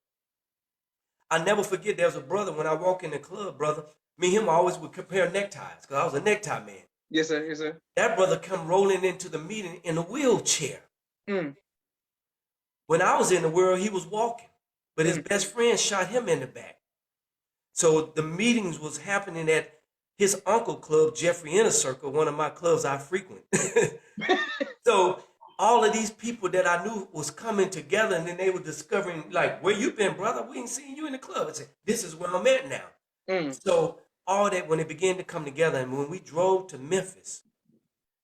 I never forget, there was a brother when I walk in the club, brother. Me and him always would compare neckties because I was a necktie man. Yes, sir. Yes, sir. That brother come rolling into the meeting in a wheelchair. When I was in the world, he was walking, but his best friend shot him in the back. So the meetings was happening at his uncle club, Jeffrey Inner Circle, one of my clubs I frequent. So all of these people that I knew was coming together, and then they were discovering, like, "Where you been, brother? We ain't seen you in the club." I said, "This is where I'm at now." So all that, when it began to come together, and when we drove to Memphis,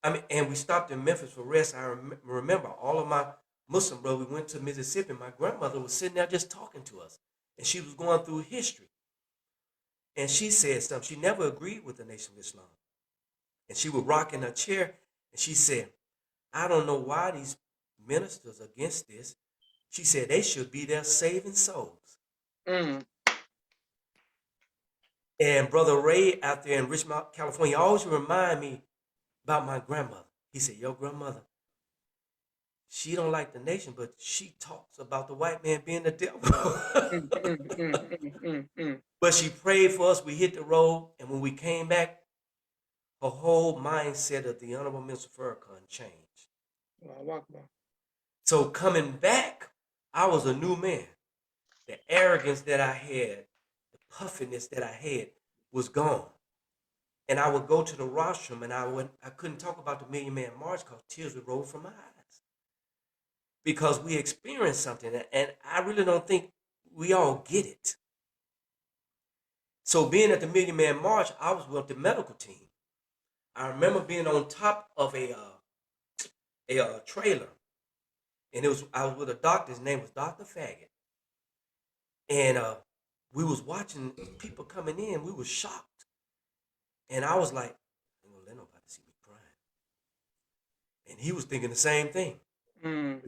and we stopped in Memphis for rest, I remember all of my Muslim brothers, we went to Mississippi. My grandmother was sitting there just talking to us, and she was going through history. And she said something. She never agreed with the Nation of Islam. And she would rock in her chair, and she said, "I don't know why these ministers are against this." She said they should be there saving souls. And Brother Ray out there in Richmond, California, always remind me about my grandmother. He said, "Your grandmother, she don't like the nation, but she talks about the white man being the devil." But she prayed for us. We hit the road, and when we came back, her whole mindset of the Honorable Mr. Farrakhan changed. So coming back, I was a new man. The arrogance that I had, the puffiness that I had was gone. And I would go to the rostrum, and I couldn't talk about the Million Man March because tears would roll from my eyes because we experienced something, and I really don't think we all get it. So being at the Million Man March, I was with the medical team. I remember being on top of a trailer, and I was with a doctor. His name was Dr. Faggot, and we was watching people coming in. We was shocked, and I was like, "I'm gonna let nobody see me crying," and he was thinking the same thing.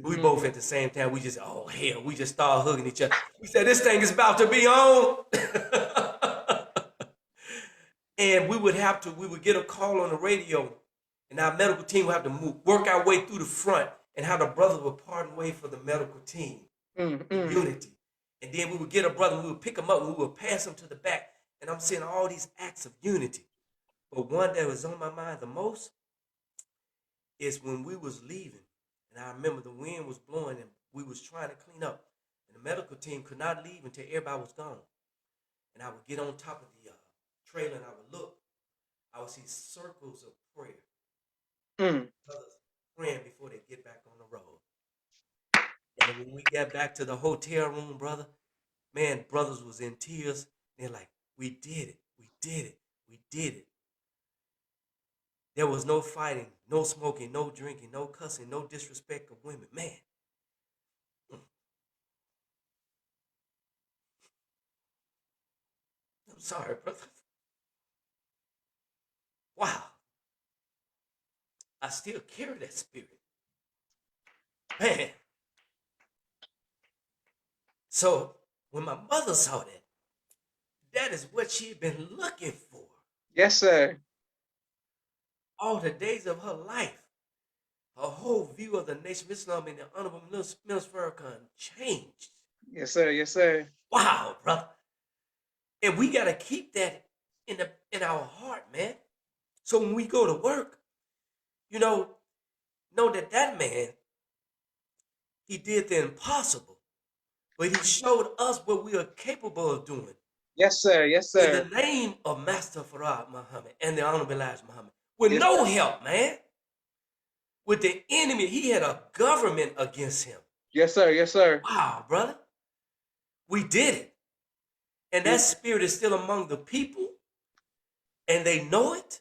We both at the same time. We just, oh hell, we just started hugging each other. We said, "This thing is about to be on." And we would get a call on the radio, and our medical team would have to work our way through the front, and how the brothers would pardon way for the medical team in unity. And then we would get a brother, we would pick him up, and we would pass him to the back. And I'm seeing all these acts of unity. But one that was on my mind the most is when we was leaving, and I remember the wind was blowing, and we was trying to clean up, and the medical team could not leave until everybody was gone. And I would get on top of the trailer, and I would look. I would see circles of prayer. Brothers praying before they get back on the road. And when we got back to the hotel room, brother, man, brothers was in tears. They're like, "We did it. We did it. We did it." There was no fighting, no smoking, no drinking, no cussing, no disrespect of women. Man. I'm sorry, brother. Wow. I still carry that spirit. Man. So when my mother saw that, that is what she had been looking for. Yes, sir. All the days of her life. Her whole view of the Nation of Islam and the Honorable Minister Farrakhan changed. Yes, sir. Yes, sir. Wow, brother. And we gotta keep that in our heart, man. So when we go to work, know that man, he did the impossible, but he showed us what we are capable of doing. Yes, sir. Yes, In sir. the name of Master Farad Muhammad and the Honorable Elijah Muhammad, with Yes, no sir. help, man. With the enemy, he had a government against him. Yes, sir. Yes, sir. Wow, brother. We did it. And that spirit is still among the people, and they know it.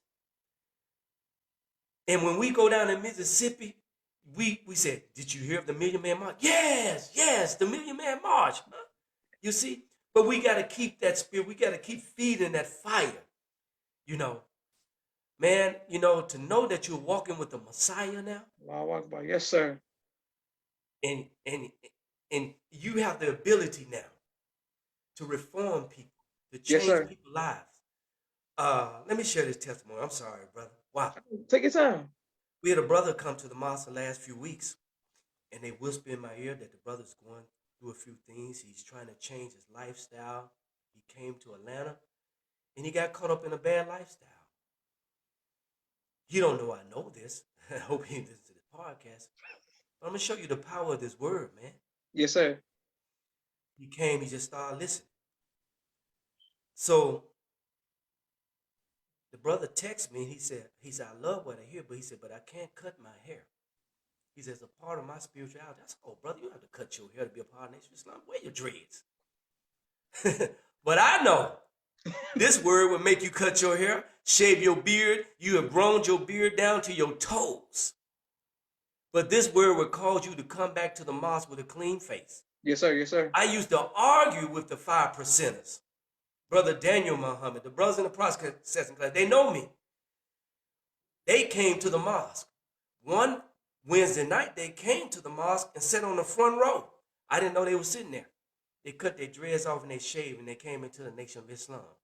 And when we go down in Mississippi, we said, "Did you hear of the Million Man March?" Yes, the Million Man March. Huh? You see? But we got to keep that spirit. We got to keep feeding that fire. Man, to know that you're walking with the Messiah now. Yes, sir. And you have the ability now to reform people, to change Yes, people's lives. Let me share this testimony. I'm sorry, brother. Wow. Take your time. We had a brother come to the mosque the last few weeks, and they whisper in my ear that the brother's going through a few things. He's trying to change his lifestyle. He came to Atlanta, and he got caught up in a bad lifestyle. You don't know I know this. I hope he listens to this podcast. But I'm going to show you the power of this word, man. Yes, sir. He came, he just started listening. So the brother texted me, and he said, "I love what I hear," but he said, "But I can't cut my hair." He says, "A part of my spirituality." I said, "Oh, brother, you don't have to cut your hair to be a part of Nation of Islam. Wear your dreads." But I know this word will make you cut your hair, shave your beard. You have grown your beard down to your toes. But this word will cause you to come back to the mosque with a clean face. Yes, sir. Yes, sir. I used to argue with the 5%ers. Brother Daniel Muhammad, the brothers in the processing class, they know me. They came to the mosque. One Wednesday night, they came to the mosque and sat on the front row. I didn't know they were sitting there. They cut their dreads off and they shaved, and they came into the Nation of Islam.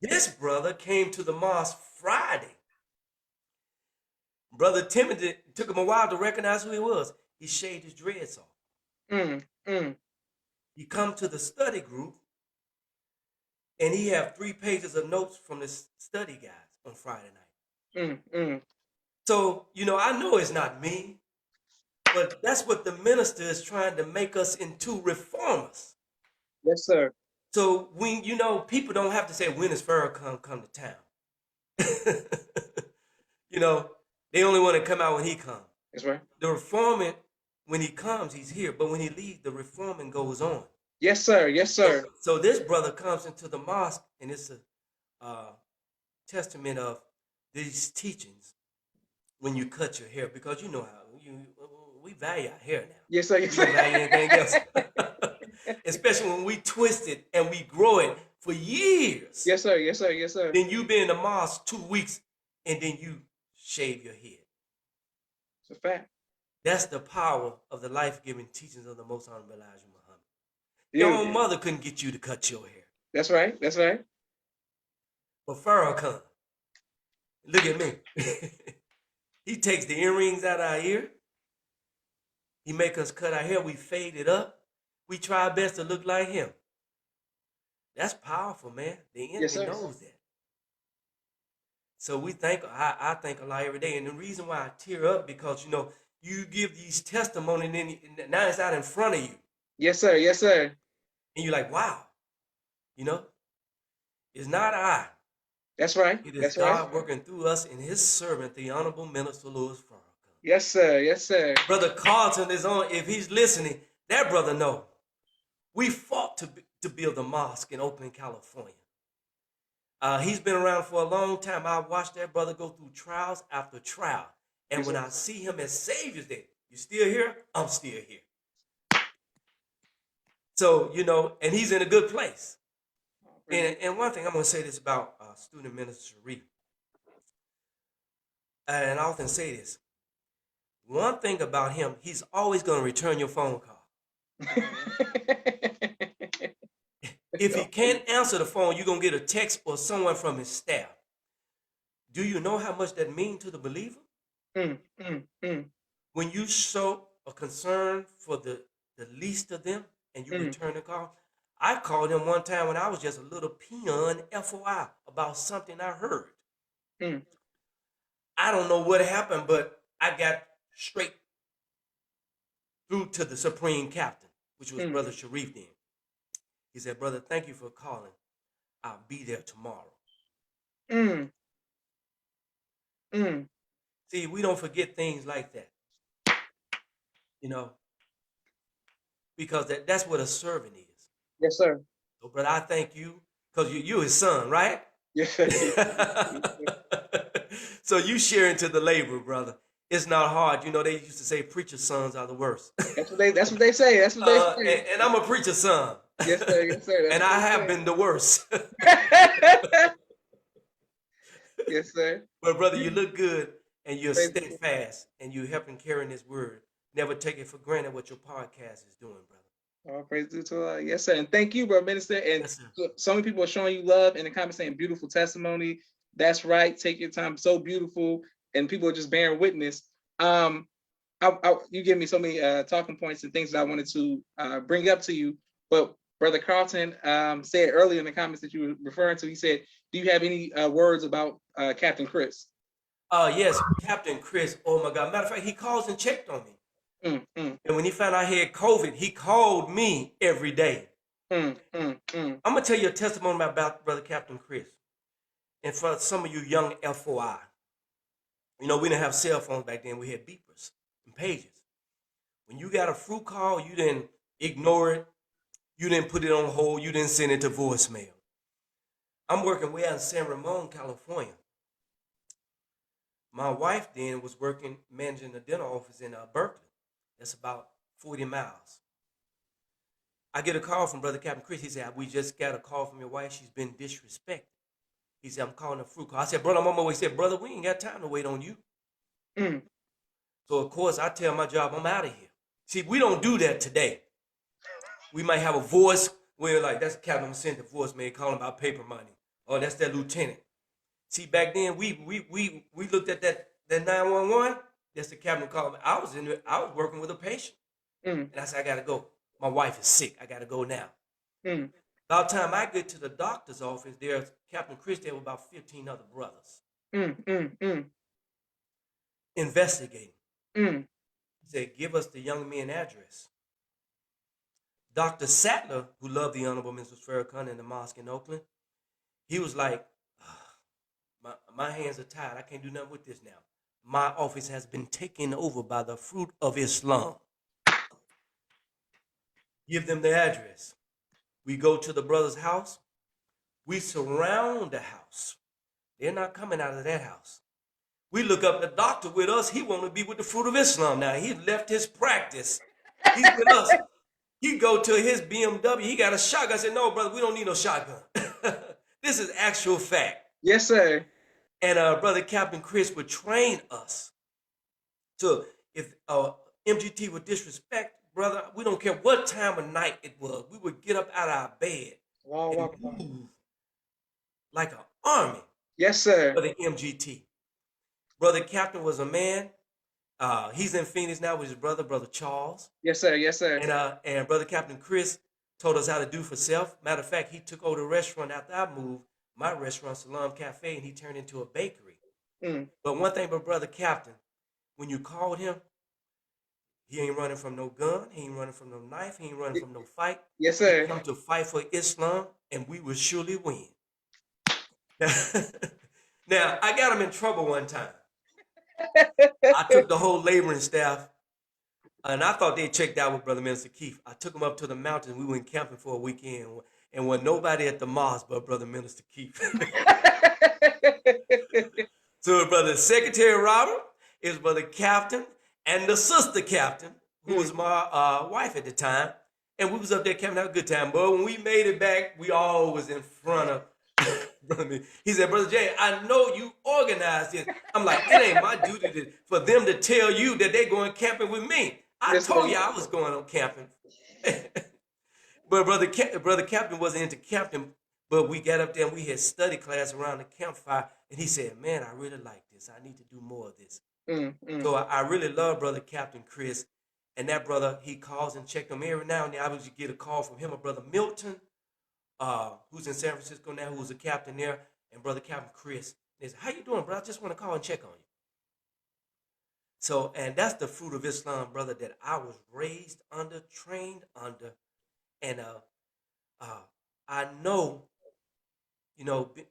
This brother came to the mosque Friday. Brother Timothy, took him a while to recognize who he was. He shaved his dreads off. He come to the study group, and he have 3 pages of notes from the study guys on Friday night. So, I know it's not me, but that's what the minister is trying to make us into, reformers. Yes, sir. So when, people don't have to say, "When is Farrakhan come to town?" You know, they only want to come out when he comes. That's right. The reforming, when he comes, he's here. But when he leaves, the reforming goes on. Yes, sir. Yes, sir. So this brother comes into the mosque, and it's a testament of these teachings when you cut your hair, because you know how we value our hair now. Yes, sir. Yes, We sir. don't value anything else. Especially when we twist it and we grow it for years. Yes, sir. Yes, sir. Yes, sir. Then you be in the mosque 2 weeks and then you shave your head. It's a fact. That's the power of the life-giving teachings of the Most Honorable Elijah Muhammad. Yeah. Your own mother couldn't get you to cut your hair. That's right. That's right. But Farrakhan, look at me. He takes the earrings out of our ear. He make us cut our hair. We fade it up. We try our best to look like him. That's powerful, man. The Yes, enemy sir. knows that. So I thank Allah every day. And the reason why I tear up, because, you know, you give these testimonies and now it's out in front of you. Yes, sir. Yes, sir. And you're like, wow, you know, it's not I. That's right. It is That's God right. working through us and his servant, the Honorable Minister Louis Farrakhan. Yes, sir. Yes, sir. Brother Carlton is on. If he's listening, that brother know. We fought to build a mosque in Oakland, California. He's been around for a long time. I watched that brother go through trials after trial. And when I see him as Savior's Day, you still here? I'm still here. So, you know, and he's in a good place. And one thing I'm going to say this about student minister Sharif. And I often say this. One thing about him, he's always going to return your phone call. If he can't answer the phone, you're going to get a text or someone from his staff. Do you know how much that means to the believer? When you show a concern for the least of them and you return the call. I called him one time when I was just a little peon, FOI, about something I heard. I don't know what happened, but I got straight through to the Supreme Captain, which was Brother Sharif then. He said, brother, thank you for calling. I'll be there tomorrow. See, we don't forget things like that. You know, because that's what a servant is. Yes, sir. So, brother, I thank you, because you're his son, right? Yes, sir. So you share into the labor, brother. It's not hard. You know, they used to say preacher's sons are the worst. That's what they say. That's what they say. And I'm a preacher's son. Yes, sir. Yes, sir. And I have been the worst. Yes, sir. But brother, you look good and you're steadfast and you're helping carrying this word. Never take it for granted what your podcast is doing, brother. All praise due to Allah. Yes, sir. And thank you, bro, minister. And Yes, so many people are showing you love in the comments saying beautiful testimony. That's right. Take your time. So beautiful. And people are just bearing witness. You give me so many talking points and things that I wanted to bring up to you. But Brother Carlton said earlier in the comments that you were referring to, he said, do you have any words about Captain Chris? Yes, Captain Chris. Oh my God. Matter of fact, he calls and checked on me. And when he found out I had COVID, he called me every day. I'm going to tell you a testimony about Brother Captain Chris. And for some of you young FOI, you know, we didn't have cell phones back then. We had beepers and pages. When you got a fruit call, you didn't ignore it. You didn't put it on hold. You didn't send it to voicemail. I'm working way out in San Ramon, California. My wife then was working, managing a dental office in Berkeley. That's about 40 miles. I get a call from Brother Captain Chris. He said, we just got a call from your wife. She's been disrespected. He said, I'm calling a fruit call. I said, brother, I'm on my way. He said, brother, we ain't got time to wait on you. So, of course, I tell my job, I'm out of here. See, we don't do that today. We might have a voice where, like, that's the captain sent the voicemail calling about paper money. Oh, that's that lieutenant. See, back then, we looked at that 911. That's the captain calling me. I was working with a patient. And I said, I got to go. My wife is sick. I got to go now. By the time I get to the doctor's office, there's Captain Chris there with about 15 other brothers. Investigating. He said, give us the young man address. Dr. Sattler, who loved the Honorable Mrs. Farrakhan in the mosque in Oakland, he was like, My hands are tied. I can't do nothing with this now. My office has been taken over by the fruit of Islam. Give them the address. We go to the brother's house. We surround the house. They're not coming out of that house. We look up the doctor with us. He want to be with the fruit of Islam now. He left his practice. He's with us. He go to his BMW. He got a shotgun. I said, no, brother, we don't need no shotgun. This is actual fact. Yes, sir. And Brother Captain Chris would train us to, if MGT would disrespect, brother, we don't care what time of night it was. We would get up out of our bed and move like an army. Yes, sir. For the MGT. Brother Captain was a man. He's in Phoenix now with his brother, Brother Charles. Yes, sir. Yes, sir. And Brother Captain Chris told us how to do for self. Matter of fact, he took over the restaurant after I moved, my restaurant, Salam Cafe, and he turned into a bakery. But one thing about Brother Captain, when you called him, he ain't running from no gun, he ain't running from no knife, he ain't running from no fight. Yes, sir. He come to fight for Islam, and we will surely win. Now, I got him in trouble one time. I took the whole laboring staff, and I thought they checked out with Brother Minister Keith. I took them up to the mountains. We went camping for a weekend, and wasn't nobody at the mosque but Brother Minister Keith. So Brother Secretary Robert is Brother Captain and the sister Captain, who was my wife at the time. And we was up there camping, having a good time. But when we made it back, we all was in front of Brother. He said, Brother Jay, I know you organized this. I'm like, it ain't my duty for them to tell you that they going camping with me. I told you I was going on camping. But Brother Captain wasn't into camping, but we got up there and we had study class around the campfire. And he said, man, I really like this. I need to do more of this. So I really love Brother Captain Chris. And that brother, he calls and checks him every now and then. I would get a call from him, or Brother Milton, who's in San Francisco now, who's a captain there, and Brother Captain Chris. They said, how you doing, brother? I just want to call and check on you. So, and that's the fruit of Islam, brother, that I was raised under, trained under. And I know,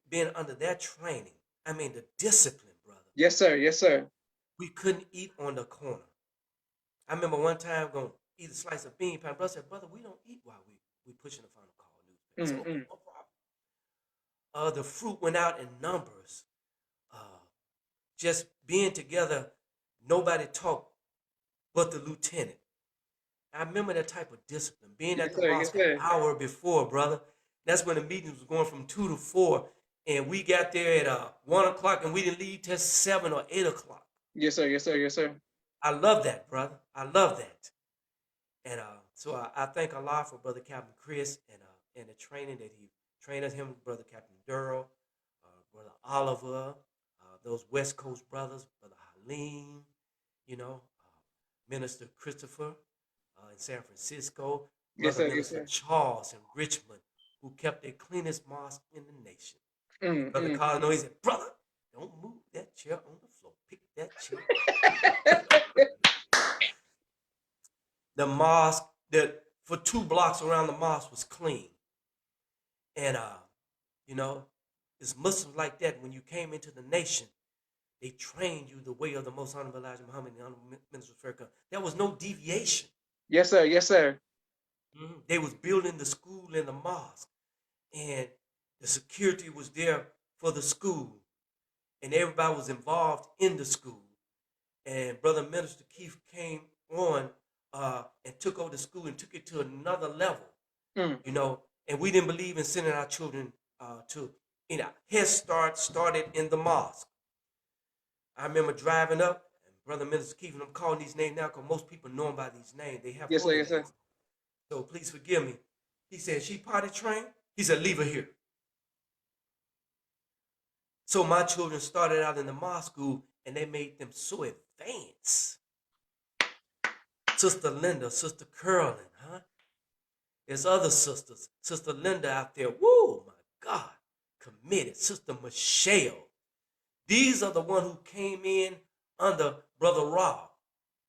being under that training, I mean, the discipline, brother. Yes, sir. Yes, sir. We couldn't eat on the corner. I remember one time going to eat a slice of bean pie. Brother said, brother, we don't eat while we pushing the final call newspaper. So, no problem. The fruit went out in numbers. Just being together, nobody talked but the lieutenant. I remember that type of discipline. Being at the mosque an hour before, brother. That's when the meetings was going from 2 to 4. And we got there at 1 o'clock and we didn't leave till 7 or 8 o'clock. Yes, sir. Yes, sir. Yes, sir. I love that, brother. I love that. And so I thank Allah for Brother Captain Chris and the training that he trained him, Brother Captain Durrell, Brother Oliver, those West Coast brothers, Brother Halim, Minister Christopher in San Francisco, Brother Minister Charles in Richmond, who kept the cleanest mosque in the nation. Brother Carl, he said, brother, don't move that chair on the floor. Pick that chair. The mosque, for 2 blocks around the mosque was clean. And, it's Muslims like that. When you came into the nation, they trained you the way of the most honorable Elijah Muhammad and the honorable Minister Farrakhan. There was no deviation. Yes, sir. Yes, sir. They was building the school and the mosque. And the security was there for the school. And everybody was involved in the school. And Brother Minister Keith came on and took over the school and took it to another level. And we didn't believe in sending our children to, Head Start started in the mosque. I remember driving up, and Brother Minister Keith, and I'm calling these names now because most people know them by these names. They have yes, sir, yes, sir. So please forgive me. He said, she potty trained? He said, leave her here. So my children started out in the mosque school, and they made them so advanced. Sister Linda, Sister Carolyn, There's other sisters. Sister Linda out there, woo, my God, committed. Sister Michelle. These are the one who came in under Brother Rob.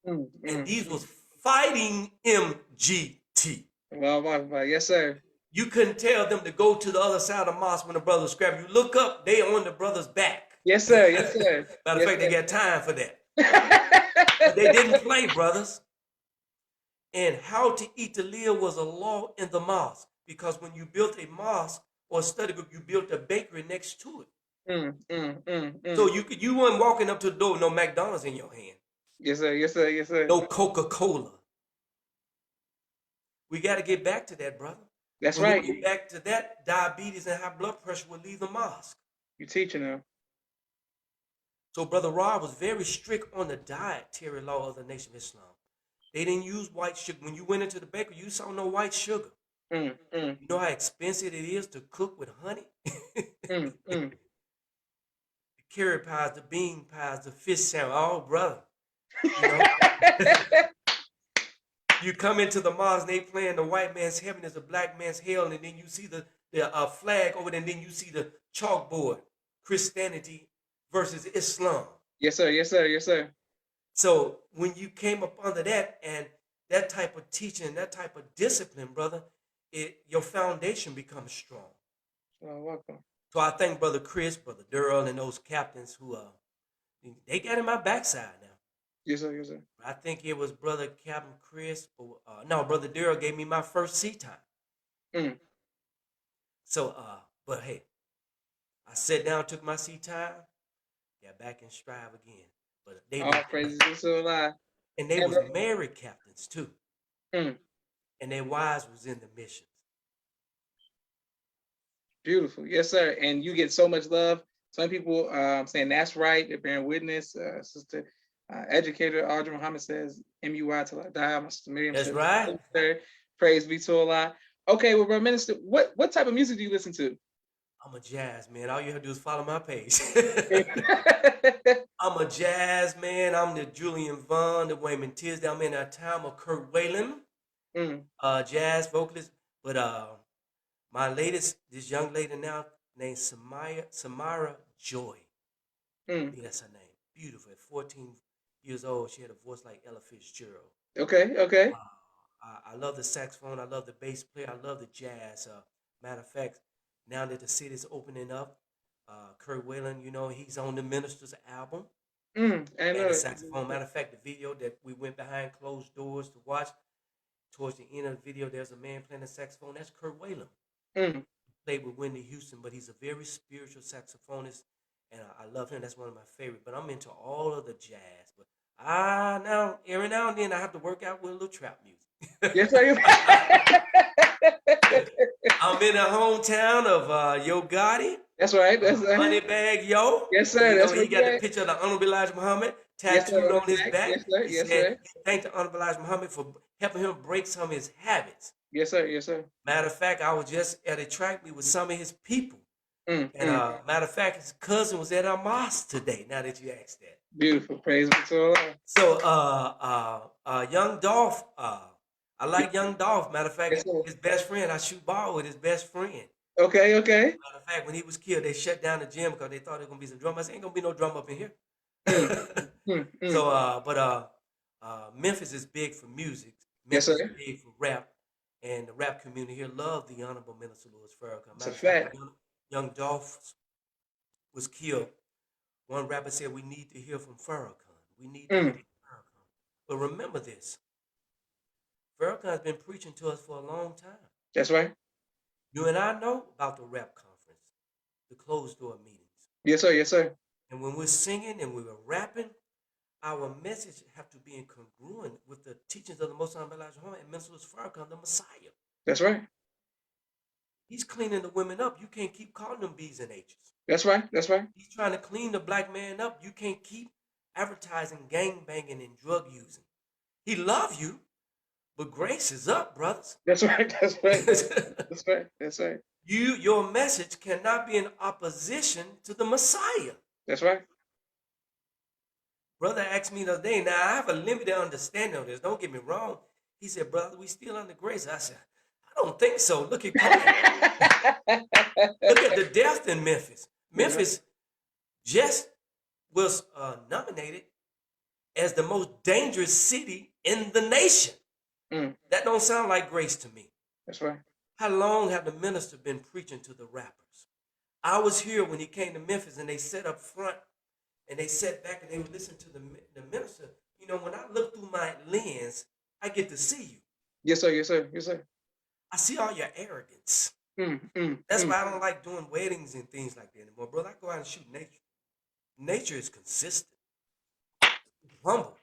And these was fighting MGT. Well, yes, sir. You couldn't tell them to go to the other side of the mosque when the brothers scrap. You look up, they on the brother's back. Yes, sir. Yes, sir. Matter of Yes, fact, they sir. got time for that. But they didn't play, brothers. And how to eat to live was a law in the mosque, because when you built a mosque or a study group, you built a bakery next to it. So you weren't walking up to the door with no McDonald's in your hand, Yes, sir. Yes, sir. Yes, sir. no Coca-Cola. We got to get back to that, brother. That's When we right. get back to that, diabetes and high blood pressure will leave the mosque. You're teaching them. So Brother Rob was very strict on the dietary law of the Nation of Islam. They didn't use white sugar. When you went into the bakery, you saw no white sugar. You know how expensive it is to cook with honey? The carrot pies, the bean pies, the fish sandwich. Oh, brother. You know? You come into the mosque and they playing the white man's heaven is a black man's hell, and then you see the flag over there, and then you see the chalkboard, Christianity versus Islam. Yes, sir. Yes, sir. Yes, sir. So when you came up under that and that type of teaching, that type of discipline, brother, your foundation becomes strong. Welcome. So I thank Brother Chris, Brother Durrell, and those captains who they got in my backside now. Yes, sir. Yes, sir. I think it was Brother Captain Chris, or no, Brother Durrell gave me my first seat time. So, but hey, I sat down, took my seat time, got back in strive again. But they All praises to Allah. and they was married captains too. And their wives was in the missions. Beautiful. Yes, sir. And you get so much love. Some people saying that's right. They're bearing witness. Sister Educator Audrey Muhammad says, MUI till I die. My sister Miriam That's says, right. sir. Praise be to Allah. Okay, well, bro, Minister, what type of music do you listen to? I'm a jazz man. All you have to do is follow my page. I'm a jazz man. I'm the Julian Vaughn, the Wayman Tisdale. I'm in a time of Kurt Whalen, jazz vocalist. But my latest, this young lady now named Samara Joy. I think that's her name. Beautiful. At 14 years old, she had a voice like Ella Fitzgerald. Okay. I love the saxophone. I love the bass player. I love the jazz. Matter of fact, now that the city's opening up, Kurt Whalen, you know, he's on the Minister's album. And the saxophone. Matter of fact, the video that we went behind closed doors to watch, towards the end of the video, there's a man playing the saxophone. That's Kurt Whalen. He played with Whitney Houston, but he's a very spiritual saxophonist, and I love him. That's one of my favorites. But I'm into all of the jazz. But now every now and then I have to work out with a little trap music. Yes, sir. I'm in the hometown of Yo Gotti. That's right. That's right. Moneybag Yo. Yes, sir. You That's know, he got the picture of the Honorable Elijah Muhammad tattooed on his back. Yes, sir. He Yes, said, sir. he thanked the Honorable Elijah Muhammad for helping him break some of his habits. Yes, sir. Yes, sir. Matter of fact, I was just at a track meet with some of his people. And matter of fact, his cousin was at our mosque today, now that you asked that. Beautiful. Praise be to Allah. So Young Dolph, I like Young Dolph. Matter of fact, Yes, his best friend, I shoot ball with his best friend. Okay. Matter of fact, when he was killed, they shut down the gym because they thought there was gonna be some drum. I said, ain't gonna be no drum up in here. So, Memphis is big for music. Memphis is big for rap, and the rap community here love the Honorable Minister Louis Farrakhan. It's a fact. Young Dolph was killed. One rapper said, "We need to hear from Farrakhan. We need to hear from Farrakhan." But remember this: Farrakhan's been preaching to us for a long time. That's right. You and I know about the rap conference, the closed door meetings. Yes, sir. Yes, sir. And when we're singing and we're rapping, our message have to be incongruent with the teachings of the Most High Elijah Muhammad and Minister Farrakhan, the Messiah. That's right. He's cleaning the women up. You can't keep calling them B's and H's. That's right. That's right. He's trying to clean the black man up. You can't keep advertising gang banging and drug using. He love you, but grace is up, brothers. That's right. That's right. That's right. That's right. Your message cannot be in opposition to the Messiah. That's right. Brother asked me the other day, now I have a limited understanding of this. Don't get me wrong. He said, brother, we still under grace. I said, I don't think so. Look at look at the death in Memphis. Memphis just was nominated as the most dangerous city in the nation. That don't sound like grace to me. That's right. How long have the minister been preaching to the rappers? I was here when he came to Memphis, and they sat up front, and they sat back, and they would listen to the minister. You know, when I look through my lens, I get to see you. Yes, sir. Yes, sir. Yes, sir. I see all your arrogance. Mm. That's why I don't like doing weddings and things like that anymore, brother. I go out and shoot nature. Nature is consistent, humble.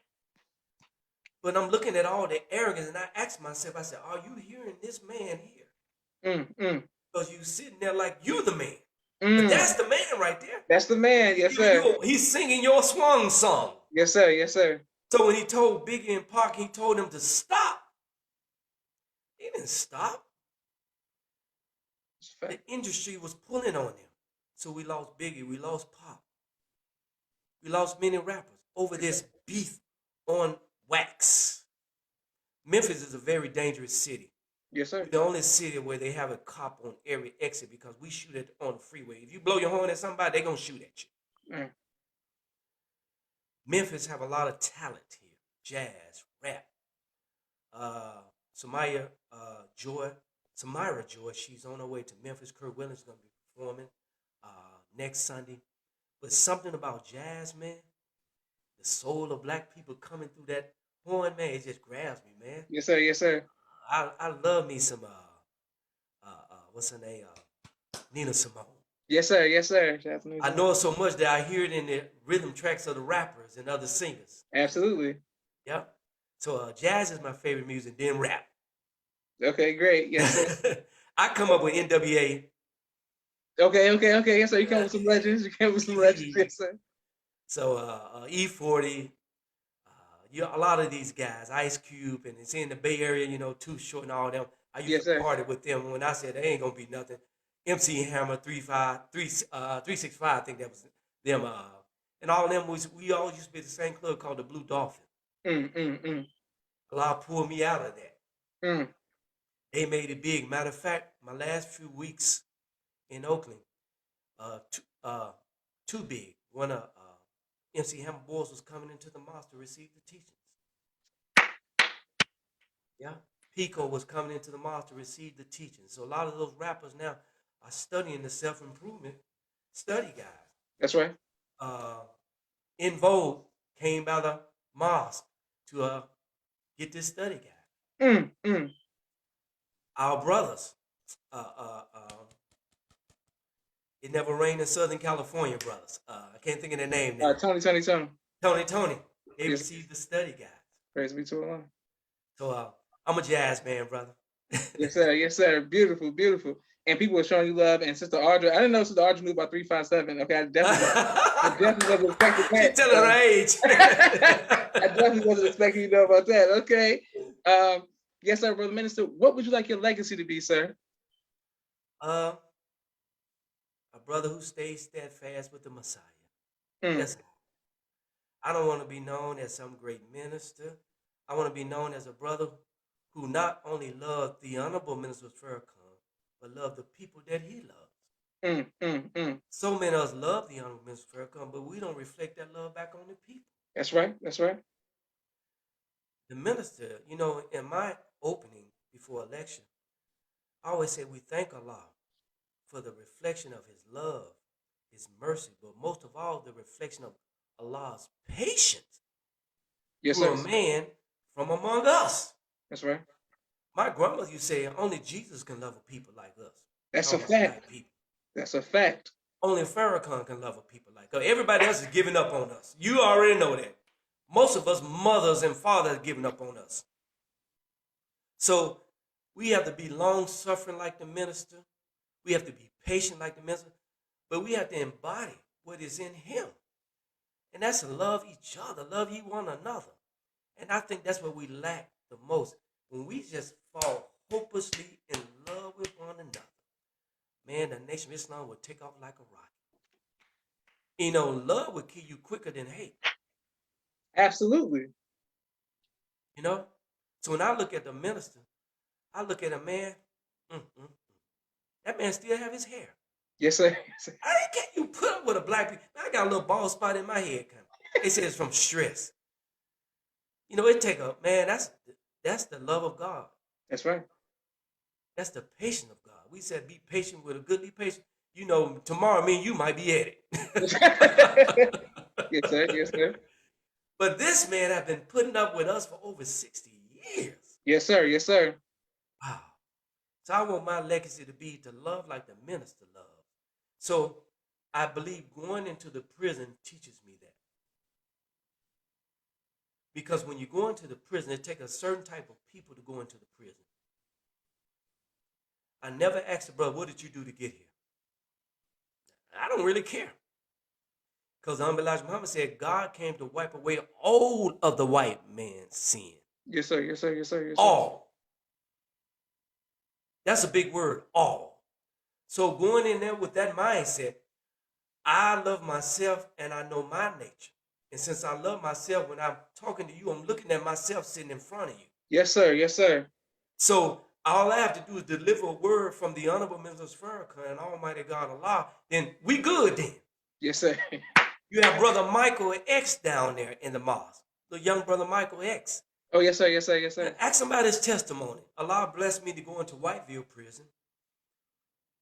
But I'm looking at all the arrogance, and I ask myself, I said, are you hearing this man here? Because you sitting there like you're the man. But that's the man right there. That's the man. Yes, sir. He's singing your swan song. Yes, sir. Yes, sir. So when he told Biggie and Pac, he told him to stop. He didn't stop. The industry was pulling on him. So we lost Biggie, we lost Pac. We lost many rappers over this beef on wax. Memphis is a very dangerous city. Yes, sir. We're the only city where they have a cop on every exit because we shoot it on the freeway. If you blow your horn at somebody, they're going to shoot at you. Memphis have a lot of talent here. Jazz, rap. Samira Joy, she's on her way to Memphis. Kurt Williams is going to be performing next Sunday. But something about jazz, man, the soul of black people coming through that horn, man, it just grabs me, man. Yes, sir. Yes, sir. I love me some what's her name? Nina Simone. Yes, sir. Yes, sir. I know it so much that I hear it in the rhythm tracks of the rappers and other singers. Absolutely. Yep. So jazz is my favorite music, then rap. Okay, great. Yes, sir. I come up with NWA. Okay. Yes, sir. You come with some legends. Yes, sir. So E40, a lot of these guys, Ice Cube, and it's in the Bay Area, you know, Too Short and all them. I used to party with them when I said they ain't gonna be nothing. MC Hammer, 365, I think that was them. And all of them we all used to be at the same club called the Blue Dolphin. Allah pulled me out of that. They made it big. Matter of fact, my last few weeks in Oakland, too big. One of MC Hammer boys was coming into the mosque to receive the teachings. Yeah. Pico was coming into the mosque to receive the teachings. So a lot of those rappers now are studying the self-improvement study guide. That's right. In Vogue came by the mosque to get this study guide. Our brothers, It Never Rained in Southern California brothers. I can't think of their name now. Tony. Tony. They received the study guide. Praise be to Allah. So I'm a jazz man, brother. Yes, sir. Yes, sir. Beautiful. And people were showing you love. And Sister Audra, I didn't know Sister Audra knew about 357. Okay, I definitely wasn't expecting that. She's telling her age. I definitely wasn't expecting you to know about that. Okay. Yes, sir, Brother Minister. What would you like your legacy to be, sir? A brother who stays steadfast with the Messiah. That's all. I don't want to be known as some great minister. I want to be known as a brother who not only loved the Honorable Minister Farrakhan, but loved the people that he loves. So many of us love the Honorable Minister Farrakhan, but we don't reflect that love back on the people. That's right. The minister, you know, in my opening before election, I always say we thank Allah for the reflection of his love, his mercy, but most of all, the reflection of Allah's patience through a man from among us. That's right. My grandmother used to say, only Jesus can love a people like us. That's a fact. That's a fact. Only Farrakhan can love a people like us. Everybody else is giving up on us. You already know that. Most of us mothers and fathers are giving up on us. So we have to be long-suffering like the minister. We have to be patient like the minister. But we have to embody what is in him. And that's to love each other, love ye one another. And I think that's what we lack the most. When we just fall hopelessly in love with one another, man, the Nation of Islam will take off like a rocket. You know, love will kill you quicker than hate. Absolutely. You know? So when I look at the minister, I look at a man, that man still have his hair. Yes, sir. How can't you put up with a black people? I got a little bald spot in my head. They say it's from stress. You know, it take a, man, that's the love of God. That's right. That's the patience of God. We said be patient with a goodly patient. you know, tomorrow me and you might be at Yes, it. sir. Yes, sir. But this man have been putting up with us for over 60 years. Yes, sir. Yes, sir. Wow. So I want my legacy to be to love like the minister loves. So I believe going into the prison teaches me that. Because when you go into the prison, it takes a certain type of people to go into the prison. I never asked the brother, what did you do to get here? I don't really care. Because Elijah Muhammad said God came to wipe away all of the white man's sin. Yes, sir. Yes, sir. Yes, sir. Yes, sir. All. That's a big word, all. So going in there with that mindset, I love myself and I know my nature. And since I love myself, when I'm talking to you, I'm looking at myself sitting in front of you. Yes, sir. Yes, sir. So all I have to do is deliver a word from the Honorable Mrs. Farrakhan and Almighty God Allah, then we good then. Yes, sir. You have Brother Michael X down there in the mosque, the young Brother Michael X. Oh, yes, sir. Yes, sir. Yes, sir. Ask him about his testimony. Allah blessed me to go into Whiteville prison,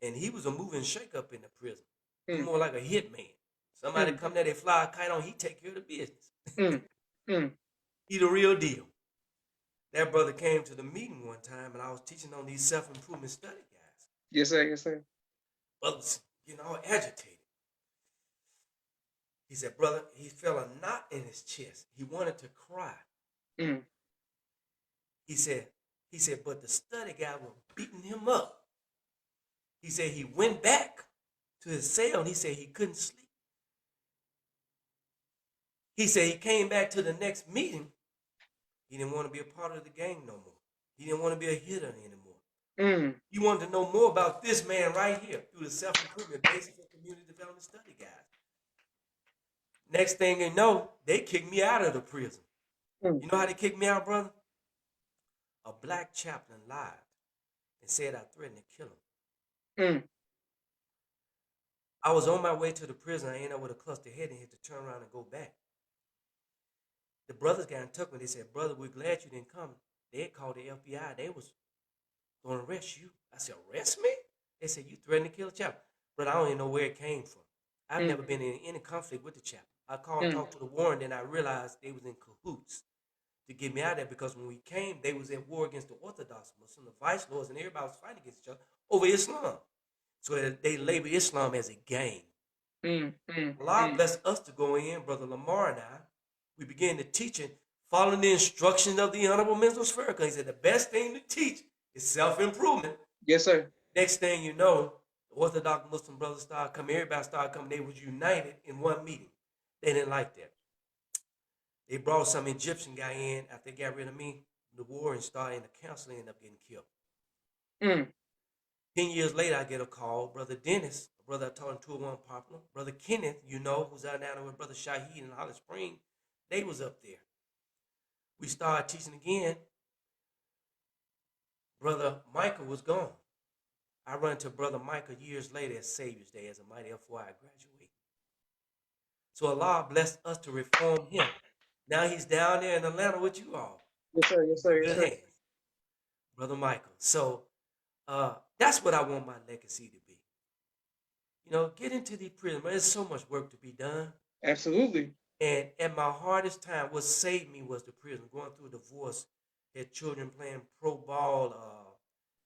and he was a moving shake up in the prison. Mm. More like a hitman. Somebody come there, they fly a kite on, he take care of the business. He the real deal. That brother came to the meeting one time, and I was teaching on these self-improvement study guides. Yes, sir. Yes, sir. Brothers, all agitated. He said, brother, he felt a knot in his chest. He wanted to cry. He said, but the study guide was beating him up. He said he went back to his cell and he said he couldn't sleep. He said he came back to the next meeting. He didn't want to be a part of the gang no more. He didn't want to be a hitter anymore. He wanted to know more about this man right here through the self-improvement basic and community development study guide. Next thing you know, they kicked me out of the prison. You know how they kicked me out, brother? A black chaplain lied and said I threatened to kill him. I was on my way to the prison. I ended up with a cluster head and had to turn around and go back. The brothers got in touch with me. They said, brother, we're glad you didn't come. They had called the FBI. They was going to arrest you. I said, arrest me? They said, you threatened to kill a chaplain. But I don't even know where it came from. I've never been in any conflict with the chaplain. I called and talked to the warden, then I realized they was in cahoots to get me out of there because when we came, they was at war against the Orthodox Muslims, the vice lords, and everybody was fighting against each other over Islam. So they label Islam as a gang. Allah blessed us to go in, Brother Lamar and I. We began to teach it, following the instructions of the Honorable Mrs. Farrakhan. He said the best thing to teach is self-improvement. Yes, sir. Next thing you know, the Orthodox Muslim brothers started coming. Everybody started coming. They was united in one meeting. They didn't like that. They brought some Egyptian guy in after they got rid of me. The war and started in the council, ended up getting killed. 10 years later, I get a call. Brother Dennis, a brother I taught in 201 Popular, Brother Kenneth, who's out down there with Brother Shaheed in Holly Spring, they was up there. We started teaching again. Brother Michael was gone. I run into Brother Michael years later at Savior's Day as a mighty FYI graduate. So Allah blessed us to reform him. Now he's down there in Atlanta with you all. Yes, sir. Yes, sir. Yes, sir. Hands, Brother Michael. So that's what I want my legacy to be. Get into the prison. There's so much work to be done. Absolutely. And at my hardest time, what saved me was the prison. Going through a divorce, had children playing pro ball,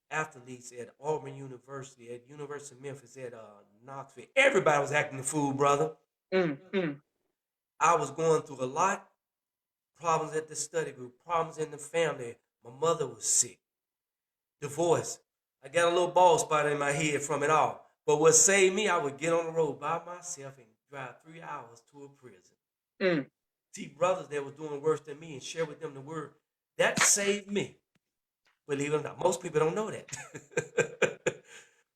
athletes at Auburn University, at University of Memphis, at Knoxville. Everybody was acting the fool, brother. I was going through a lot. Problems at the study group, problems in the family. My mother was sick. Divorce. I got a little bald spot in my head from it all. But what saved me, I would get on the road by myself and drive 3 hours to a prison. See brothers that were doing worse than me and share with them the word. That saved me. Believe it or not. Most people don't know that.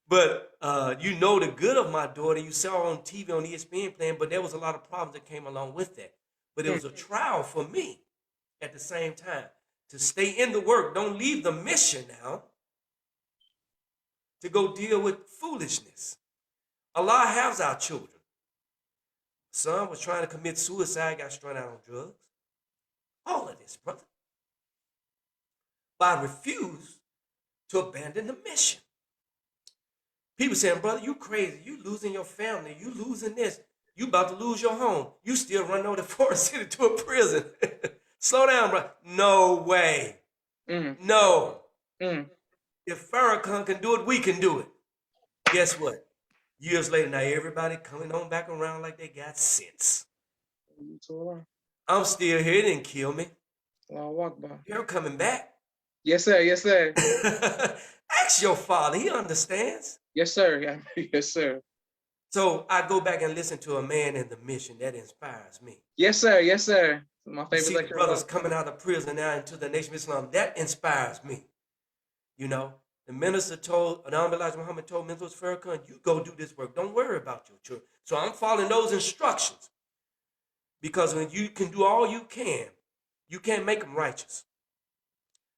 But the good of my daughter. You saw on TV on ESPN playing, but there was a lot of problems that came along with that. But it was a trial for me at the same time to stay in the work. Don't leave the mission now to go deal with foolishness. Allah has our children. Son was trying to commit suicide, got strung out on drugs. All of this, brother. But I refused to abandon the mission. People saying, brother, you crazy. You losing your family. You losing this. You about to lose your home. You still running over the Forest City to a prison. Slow down, bro. No way. No. If Farrakhan can do it, we can do it. Guess what? Years later, now everybody coming on back around like they got sense. I'm still here. It didn't kill me. You're coming back. Yes, sir. Yes, sir. Ask your father. He understands. Yes, sir. Yes, sir. So I go back and listen to a man in the mission that inspires me. Yes, sir. Yes, sir. My favorite see lecture. The brothers coming out of prison now into the nation of Islam. That inspires me. You know, the minister told, Elijah Muhammad told Minister Farrakhan, you go do this work. Don't worry about your children. So I'm following those instructions. Because when you can do all you can't make them righteous.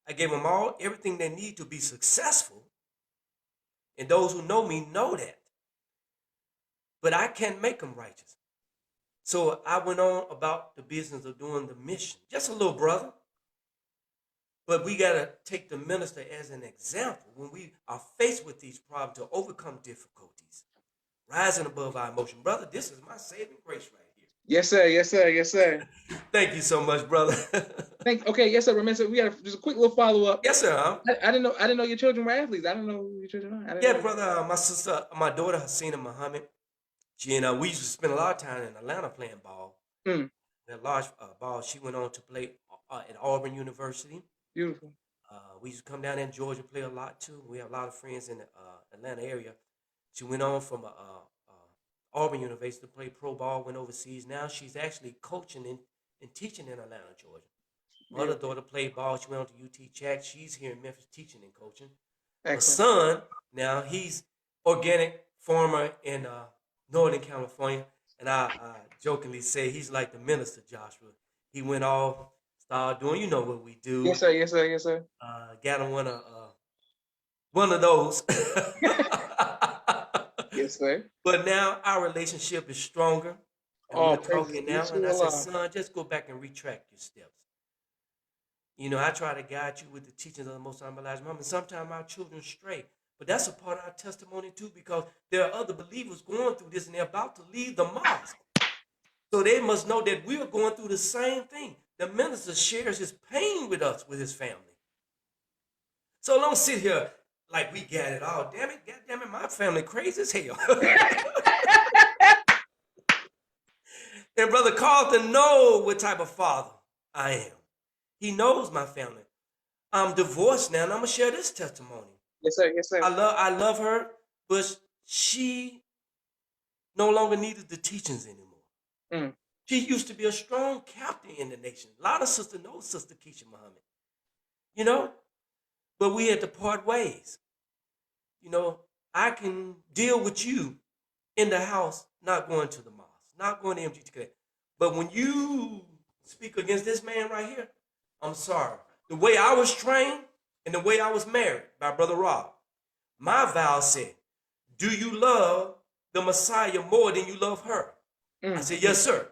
I gave them everything they need to be successful. And those who know me know that. But I can't make them righteous. So I went on about the business of doing the mission. Just a little brother. But we got to take the minister as an example when we are faced with these problems to overcome difficulties. Rising above our emotion. Brother, this is my saving grace right here. Yes, sir. Yes, sir. Yes, sir. Thank you so much, brother. Okay, yes, sir. Remember, we got just a quick little follow-up. Yes, sir. I didn't know your children were athletes. I didn't know who your children are. Yeah, brother. My sister, my daughter, Hasina Muhammad. She and we used to spend a lot of time in Atlanta playing ball. That large ball. She went on to play at Auburn University. Beautiful. We used to come down there in Georgia and play a lot too. We have a lot of friends in the Atlanta area. She went on from Auburn University to play pro ball, went overseas. Now she's actually coaching and teaching in Atlanta, Georgia. My other daughter played ball. She went on to UT Chat. She's here in Memphis teaching and coaching. Excellent. My son, now he's organic farmer in Northern California. And I jokingly say he's like the minister, Joshua. He went off, started doing, you know what we do. Yes, sir. Yes, sir. Yes, sir. Got him one of those. Yes, sir. But now our relationship is stronger. And we're talking now. And I said, son, just go back and retract your steps. You know, I try to guide you with the teachings of the Most High Elijah Muhammad. Sometimes our children stray. But that's a part of our testimony too, because there are other believers going through this and they're about to leave the mosque. So they must know that we are going through the same thing. The minister shares his pain with us, with his family. So don't sit here like we got it all. Damn it, God damn it, my family crazy as hell. And Brother Carlton knows what type of father I am. He knows my family. I'm divorced now, and I'm going to share this testimony. Yes, sir. Yes, sir. I love her, but she no longer needed the teachings anymore. She used to be a strong captain in the nation. A lot of sisters know Sister Keisha Muhammad. You know? But we had to part ways. You know, I can deal with you in the house, not going to the mosque, not going to MGTK. But when you speak against this man right here, I'm sorry. The way I was trained and the way I was married by Brother Rob, my vow said, do you love the Messiah more than you love her? I said, yes, sir.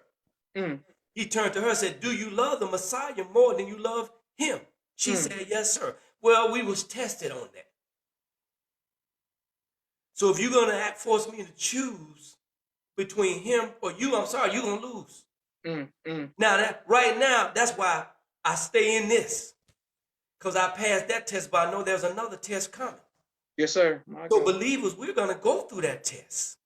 He turned to her and said, do you love the Messiah more than you love him? She said, yes, sir. Well, we was tested on that. So if you're going to force me to choose between him or you, I'm sorry, you're going to lose. Now, right now, that's why I stay in this. Because I passed that test, but I know there's another test coming. Yes, sir. So believers, we're going to go through that test.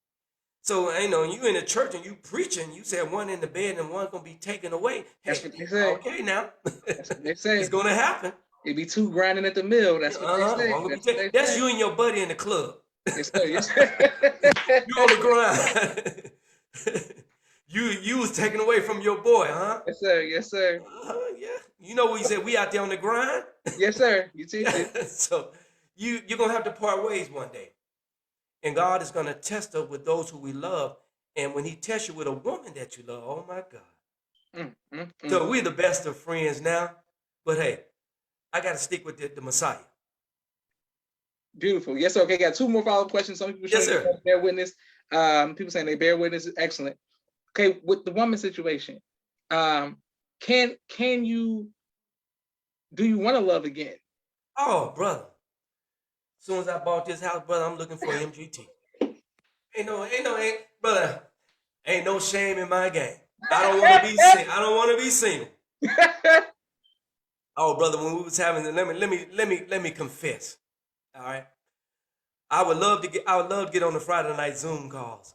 So, you know, you in the church and you preaching, you said one in the bed and one's going to be taken away. Hey, that's what they say. Okay, now. That's what they say. It's going to happen. It be two grinding at the mill. That's what they say. That's you and your buddy in the club. Yes, sir. Yes, sir. You on the grind. You was taken away from your boy, huh? Yes, sir. Yes, sir. Yeah. You know what you said? We out there on the grind. Yes, sir. You teach it. So you're going to have to part ways one day. And God is going to test us with those who we love. And when he tests you with a woman that you love, oh my God. So we're the best of friends now. But hey, I got to stick with the Messiah. Beautiful. Yes, sir. Okay, got two more follow-up questions. Some people saying they bear witness. People saying they bear witness. Excellent. Okay, with the woman situation, do you want to love again? Oh, brother. soon as I bought this house, brother, I'm looking for MGT. Brother, ain't no shame in my game. I don't want to be single. I don't want to be single. Oh, brother, when we was having, let me confess. All right, I would love to get on the Friday night Zoom calls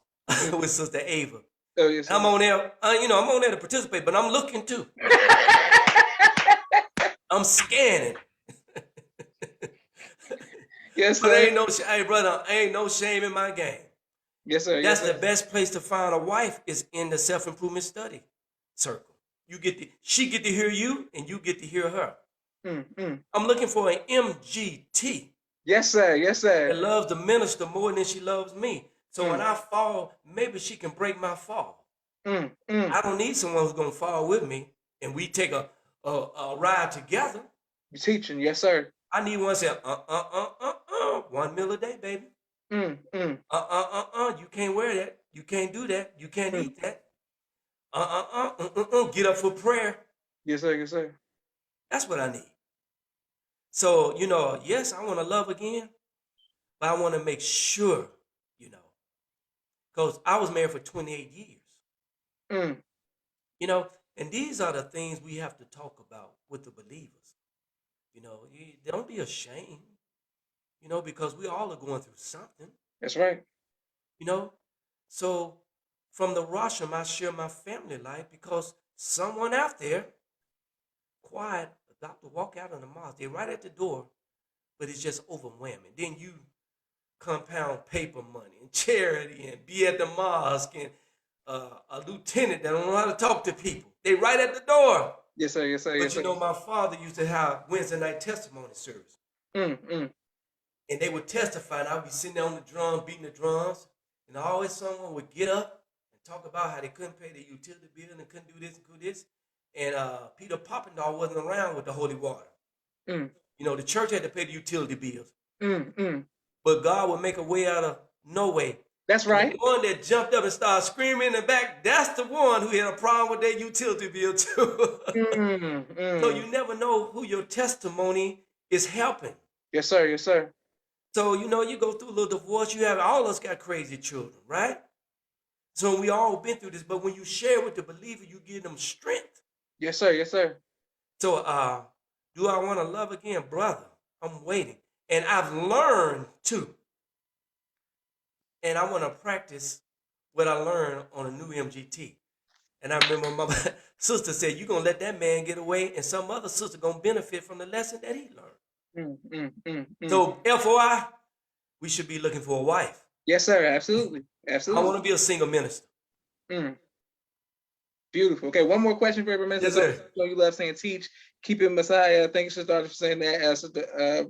with Sister Ava. Oh, yes, I'm on there, I'm on there to participate, but I'm looking too. I'm scanning. Yes, But sir. hey, brother, ain't no shame in my game. Yes, sir. That's Yes, the sir. best place to find a wife is in the self-improvement study circle. She get to hear you, and you get to hear her. I'm looking for an MGT Yes, sir. Yes, that sir. loves the minister more than she loves me. So when I fall, maybe she can break my fall. I don't need someone who's gonna fall with me, and we take a ride together. You're teaching. Yes, sir. I need one that say 1 meal a day, baby. You can't wear that. You can't do that. You can't eat that. Get up for prayer. Yes, sir. Yes, sir. That's what I need. So, yes, I want to love again, but I want to make sure, because I was married for 28 years. And these are the things we have to talk about with the believers. Don't be ashamed, because we all are going through something. That's right. So from the Rosham, I share my family life because someone out there, quiet, about to walk out of the mosque. They're right at the door, but it's just overwhelming. Then you compound paper money and charity and be at the mosque and a lieutenant that don't know how to talk to people. They right at the door. Yes, sir. Yes, sir. But Yes, sir. my father used to have Wednesday night testimony service. And they would testify, and I would be sitting there on the drums, beating the drums, and always someone would get up and talk about how they couldn't pay their utility bill and couldn't do this and do this. And Peter Poppendall wasn't around with the holy water. The church had to pay the utility bills. But God would make a way out of no way. That's right. The one that jumped up and started screaming in the back, that's the one who had a problem with their utility bill too. So you never know who your testimony is helping. Yes, sir. Yes, sir. So, you go through a little divorce, all of us got crazy children, right? So we all been through this, but when you share with the believer, you give them strength. Yes, sir. Yes, sir. So, do I want to love again? Brother, I'm waiting. And I've learned too. And I want to practice what I learned on a new MGT. And I remember my sister said, you're going to let that man get away, and some other sister going to benefit from the lesson that he learned. So, FOI, we should be looking for a wife. Yes, sir. Absolutely. Absolutely. I want to be a single minister. Beautiful. Okay, one more question for everyone. Yes, sir. You love saying teach, keep it Messiah. Thank you, Sister Arthur, for saying that.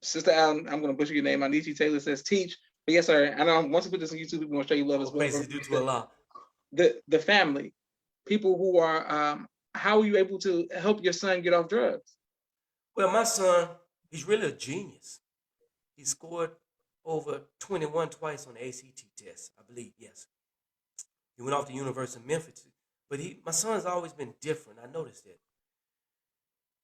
Sister Allen, I'm going to butcher your name. Anichi Taylor says teach. But yes, sir. I know once we put this on YouTube, we want to show you love as well. Praise due to Allah. The family, people who are, how are you able to help your son get off drugs? Well, my son, he's really a genius. He scored over 21 twice on the ACT test, I believe, yes. He went off to University of Memphis. But my son's always been different. I noticed that.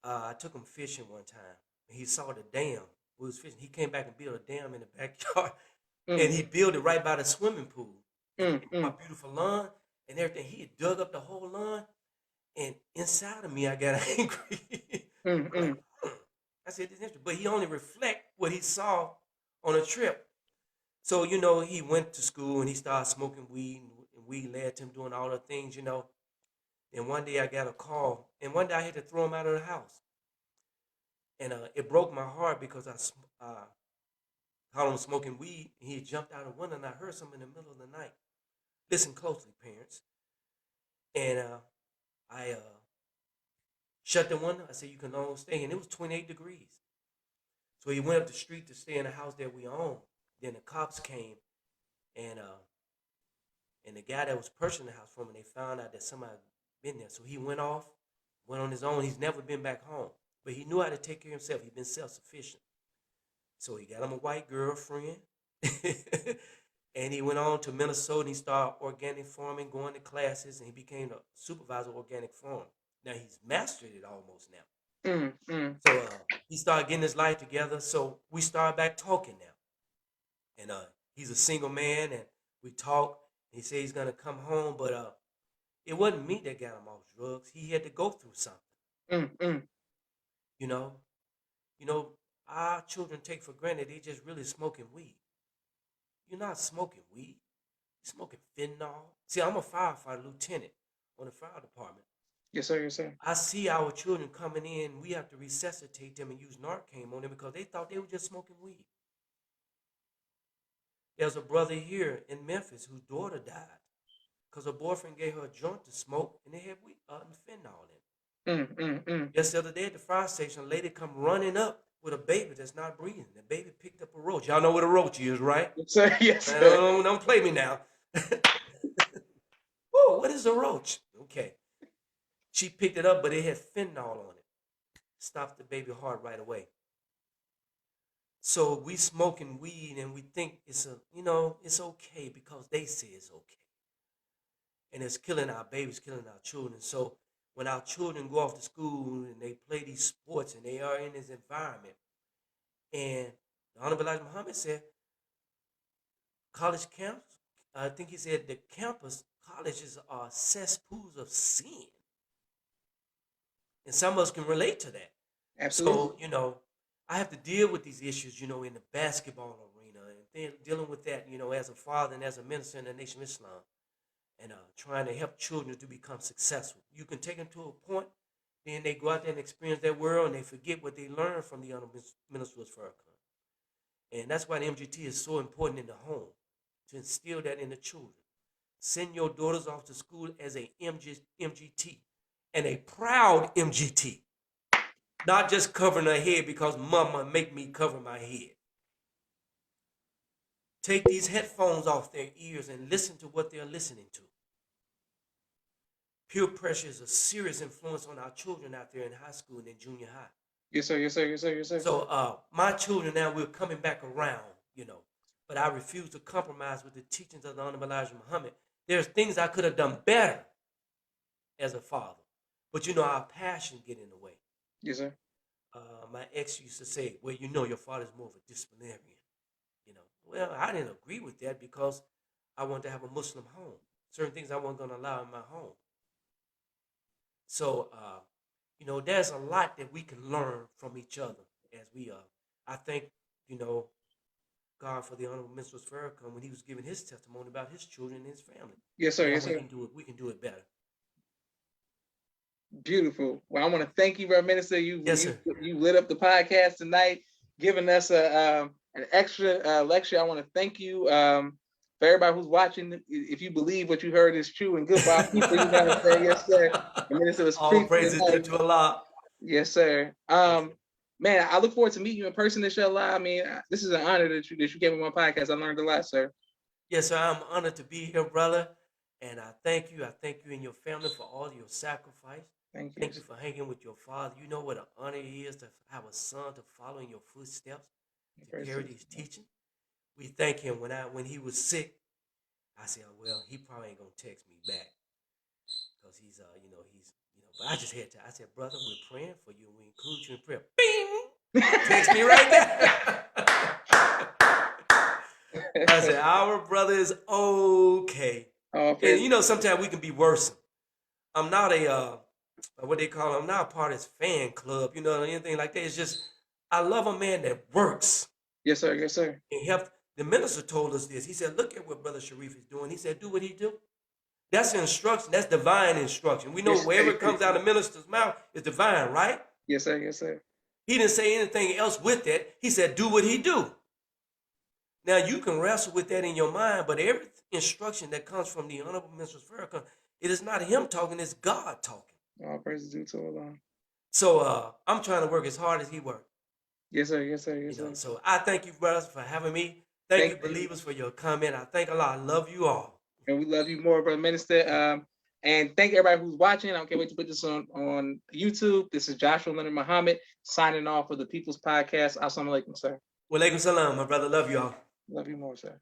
I took him fishing one time. And he saw the dam. We was fishing. He came back and built a dam in the backyard. And he built it right by the swimming pool. My beautiful lawn and everything. He had dug up the whole lawn. And inside of me, I got angry. I said, this is interesting. But he only reflect what he saw on a trip. So, he went to school and he started smoking weed. And weed led to him doing all the things, And one day I got a call. And one day I had to throw him out of the house. And it broke my heart because I caught him smoking weed. And he had jumped out of the window and I heard something in the middle of the night. Listen closely, parents. And I shut the window. I said, you can all stay. And it was 28 degrees. So he went up the street to stay in the house that we own. Then the cops came and the guy that was purchasing the house from him, they found out that somebody had been there. So he went off, went on his own. He's never been back home. But he knew how to take care of himself. He'd been self-sufficient. So he got him a white girlfriend. And he went on to Minnesota and he started organic farming, going to classes, and he became a supervisor of organic farming. Now he's mastered it almost now. So he started getting his life together. So we started back talking now. And he's a single man, and we talk. He said he's gonna come home, but it wasn't me that got him off drugs. He had to go through something. You know, you know, our children take for granted they just really smoking weed. You're not smoking weed. You're smoking fentanyl. See, I'm a firefighter lieutenant on the fire department. Yes, sir. Yes, sir. I see our children coming in. We have to resuscitate them and use Narcan on them because they thought they were just smoking weed. There's a brother here in Memphis whose daughter died because her boyfriend gave her a joint to smoke and they had weed, fentanyl in it. Just the other day at the fire station, a lady come running up with a baby that's not breathing. The baby picked up a roach. Y'all know what a roach is, right? Yes, sir. Yes, sir. Don't play me now. Oh, what is a roach? Okay. She picked it up, but it had fentanyl on it. Stopped the baby heart right away. So we smoking weed and we think it's it's okay because they say it's okay. And it's killing our babies, killing our children. So when our children go off to school and they play these sports and they are in this environment, and the Honorable Elijah Muhammad said, college camps, I think he said the colleges are cesspools of sin. And some of us can relate to that. Absolutely. So, I have to deal with these issues, in the basketball arena and then dealing with that, as a father and as a minister in the Nation of Islam and trying to help children to become successful. You can take them to a point, then they go out there and experience that world and they forget what they learned from the Honorable Minister Farrakhan. And that's why the MGT is so important in the home, to instill that in the children. Send your daughters off to school as a MGT and a proud MGT. Not just covering her head because mama make me cover my head. Take these headphones off their ears and listen to what they're listening to. Peer pressure is a serious influence on our children out there in high school and in junior high. Yes, sir. Yes, sir. Yes, sir. Yes, sir. So my children now, we're coming back around, but I refuse to compromise with the teachings of the Honorable Elijah Muhammad. There's things I could have done better as a father, but our passion get in the way. Yes, sir. My ex used to say, well, your father's more of a disciplinarian. Well, I didn't agree with that because I wanted to have a Muslim home. Certain things I wasn't going to allow in my home. So, there's a lot that we can learn from each other as we I thank, God for the Honorable Minister Farrakhan when he was giving his testimony about his children and his family. Yes, sir. Yes, sir. We can do it better. Beautiful. Well, I want to thank you, Brother Minister. Yes, sir. You lit up the podcast tonight, giving us an extra lecture. I want to thank you for everybody who's watching. If you believe what you heard is true, and goodbye, people, you know what I'm saying? Yes, sir. The minister was all praises to Allah. Yes, sir. Man, I look forward to meeting you in person, inshallah. I mean, this is an honor that you gave me my podcast. I learned a lot, sir. Yes, sir. I'm honored to be here, brother. And I thank you. I thank you and your family for all your sacrifice. Thank you. Thank you for hanging with your father. You know what an honor it is to have a son to follow in your footsteps, to carry these teachings. We thank him. When he was sick, I said, oh, well, he probably ain't gonna text me back because he's but I just had to. I said, brother, we're praying for you and we include you in prayer. Bing! Text me right there. I said, our brother is okay. Oh, and sometimes we can be worse. I'm not I'm not a part of his fan club, anything like that. It's just, I love a man that works. Yes, sir. Yes, sir. And the minister told us this. He said, look at what Brother Sharif is doing. He said, do what he do. That's instruction. That's divine instruction. We know wherever it comes out of the minister's mouth is divine, right? Yes, sir. Yes, sir. He didn't say anything else with that. He said, do what he do. Now, you can wrestle with that in your mind, but every instruction that comes from the Honorable Minister Farrakhan, it is not him talking, it's God talking. All praises due to Allah. So I'm trying to work as hard as he worked. Yes, sir. Yes, sir. Yes, sir. So I thank you, brothers, for having me. Thank you, believers, for your comment. I thank Allah. I love you all. And we love you more, Brother Minister. And thank everybody who's watching. I can't wait to put this on YouTube. This is Joshua Leonard Muhammad signing off for the People's Podcast. Assalamu alaikum, sir. Wa alaikum salam, my brother. Love you all. Love you more, sir.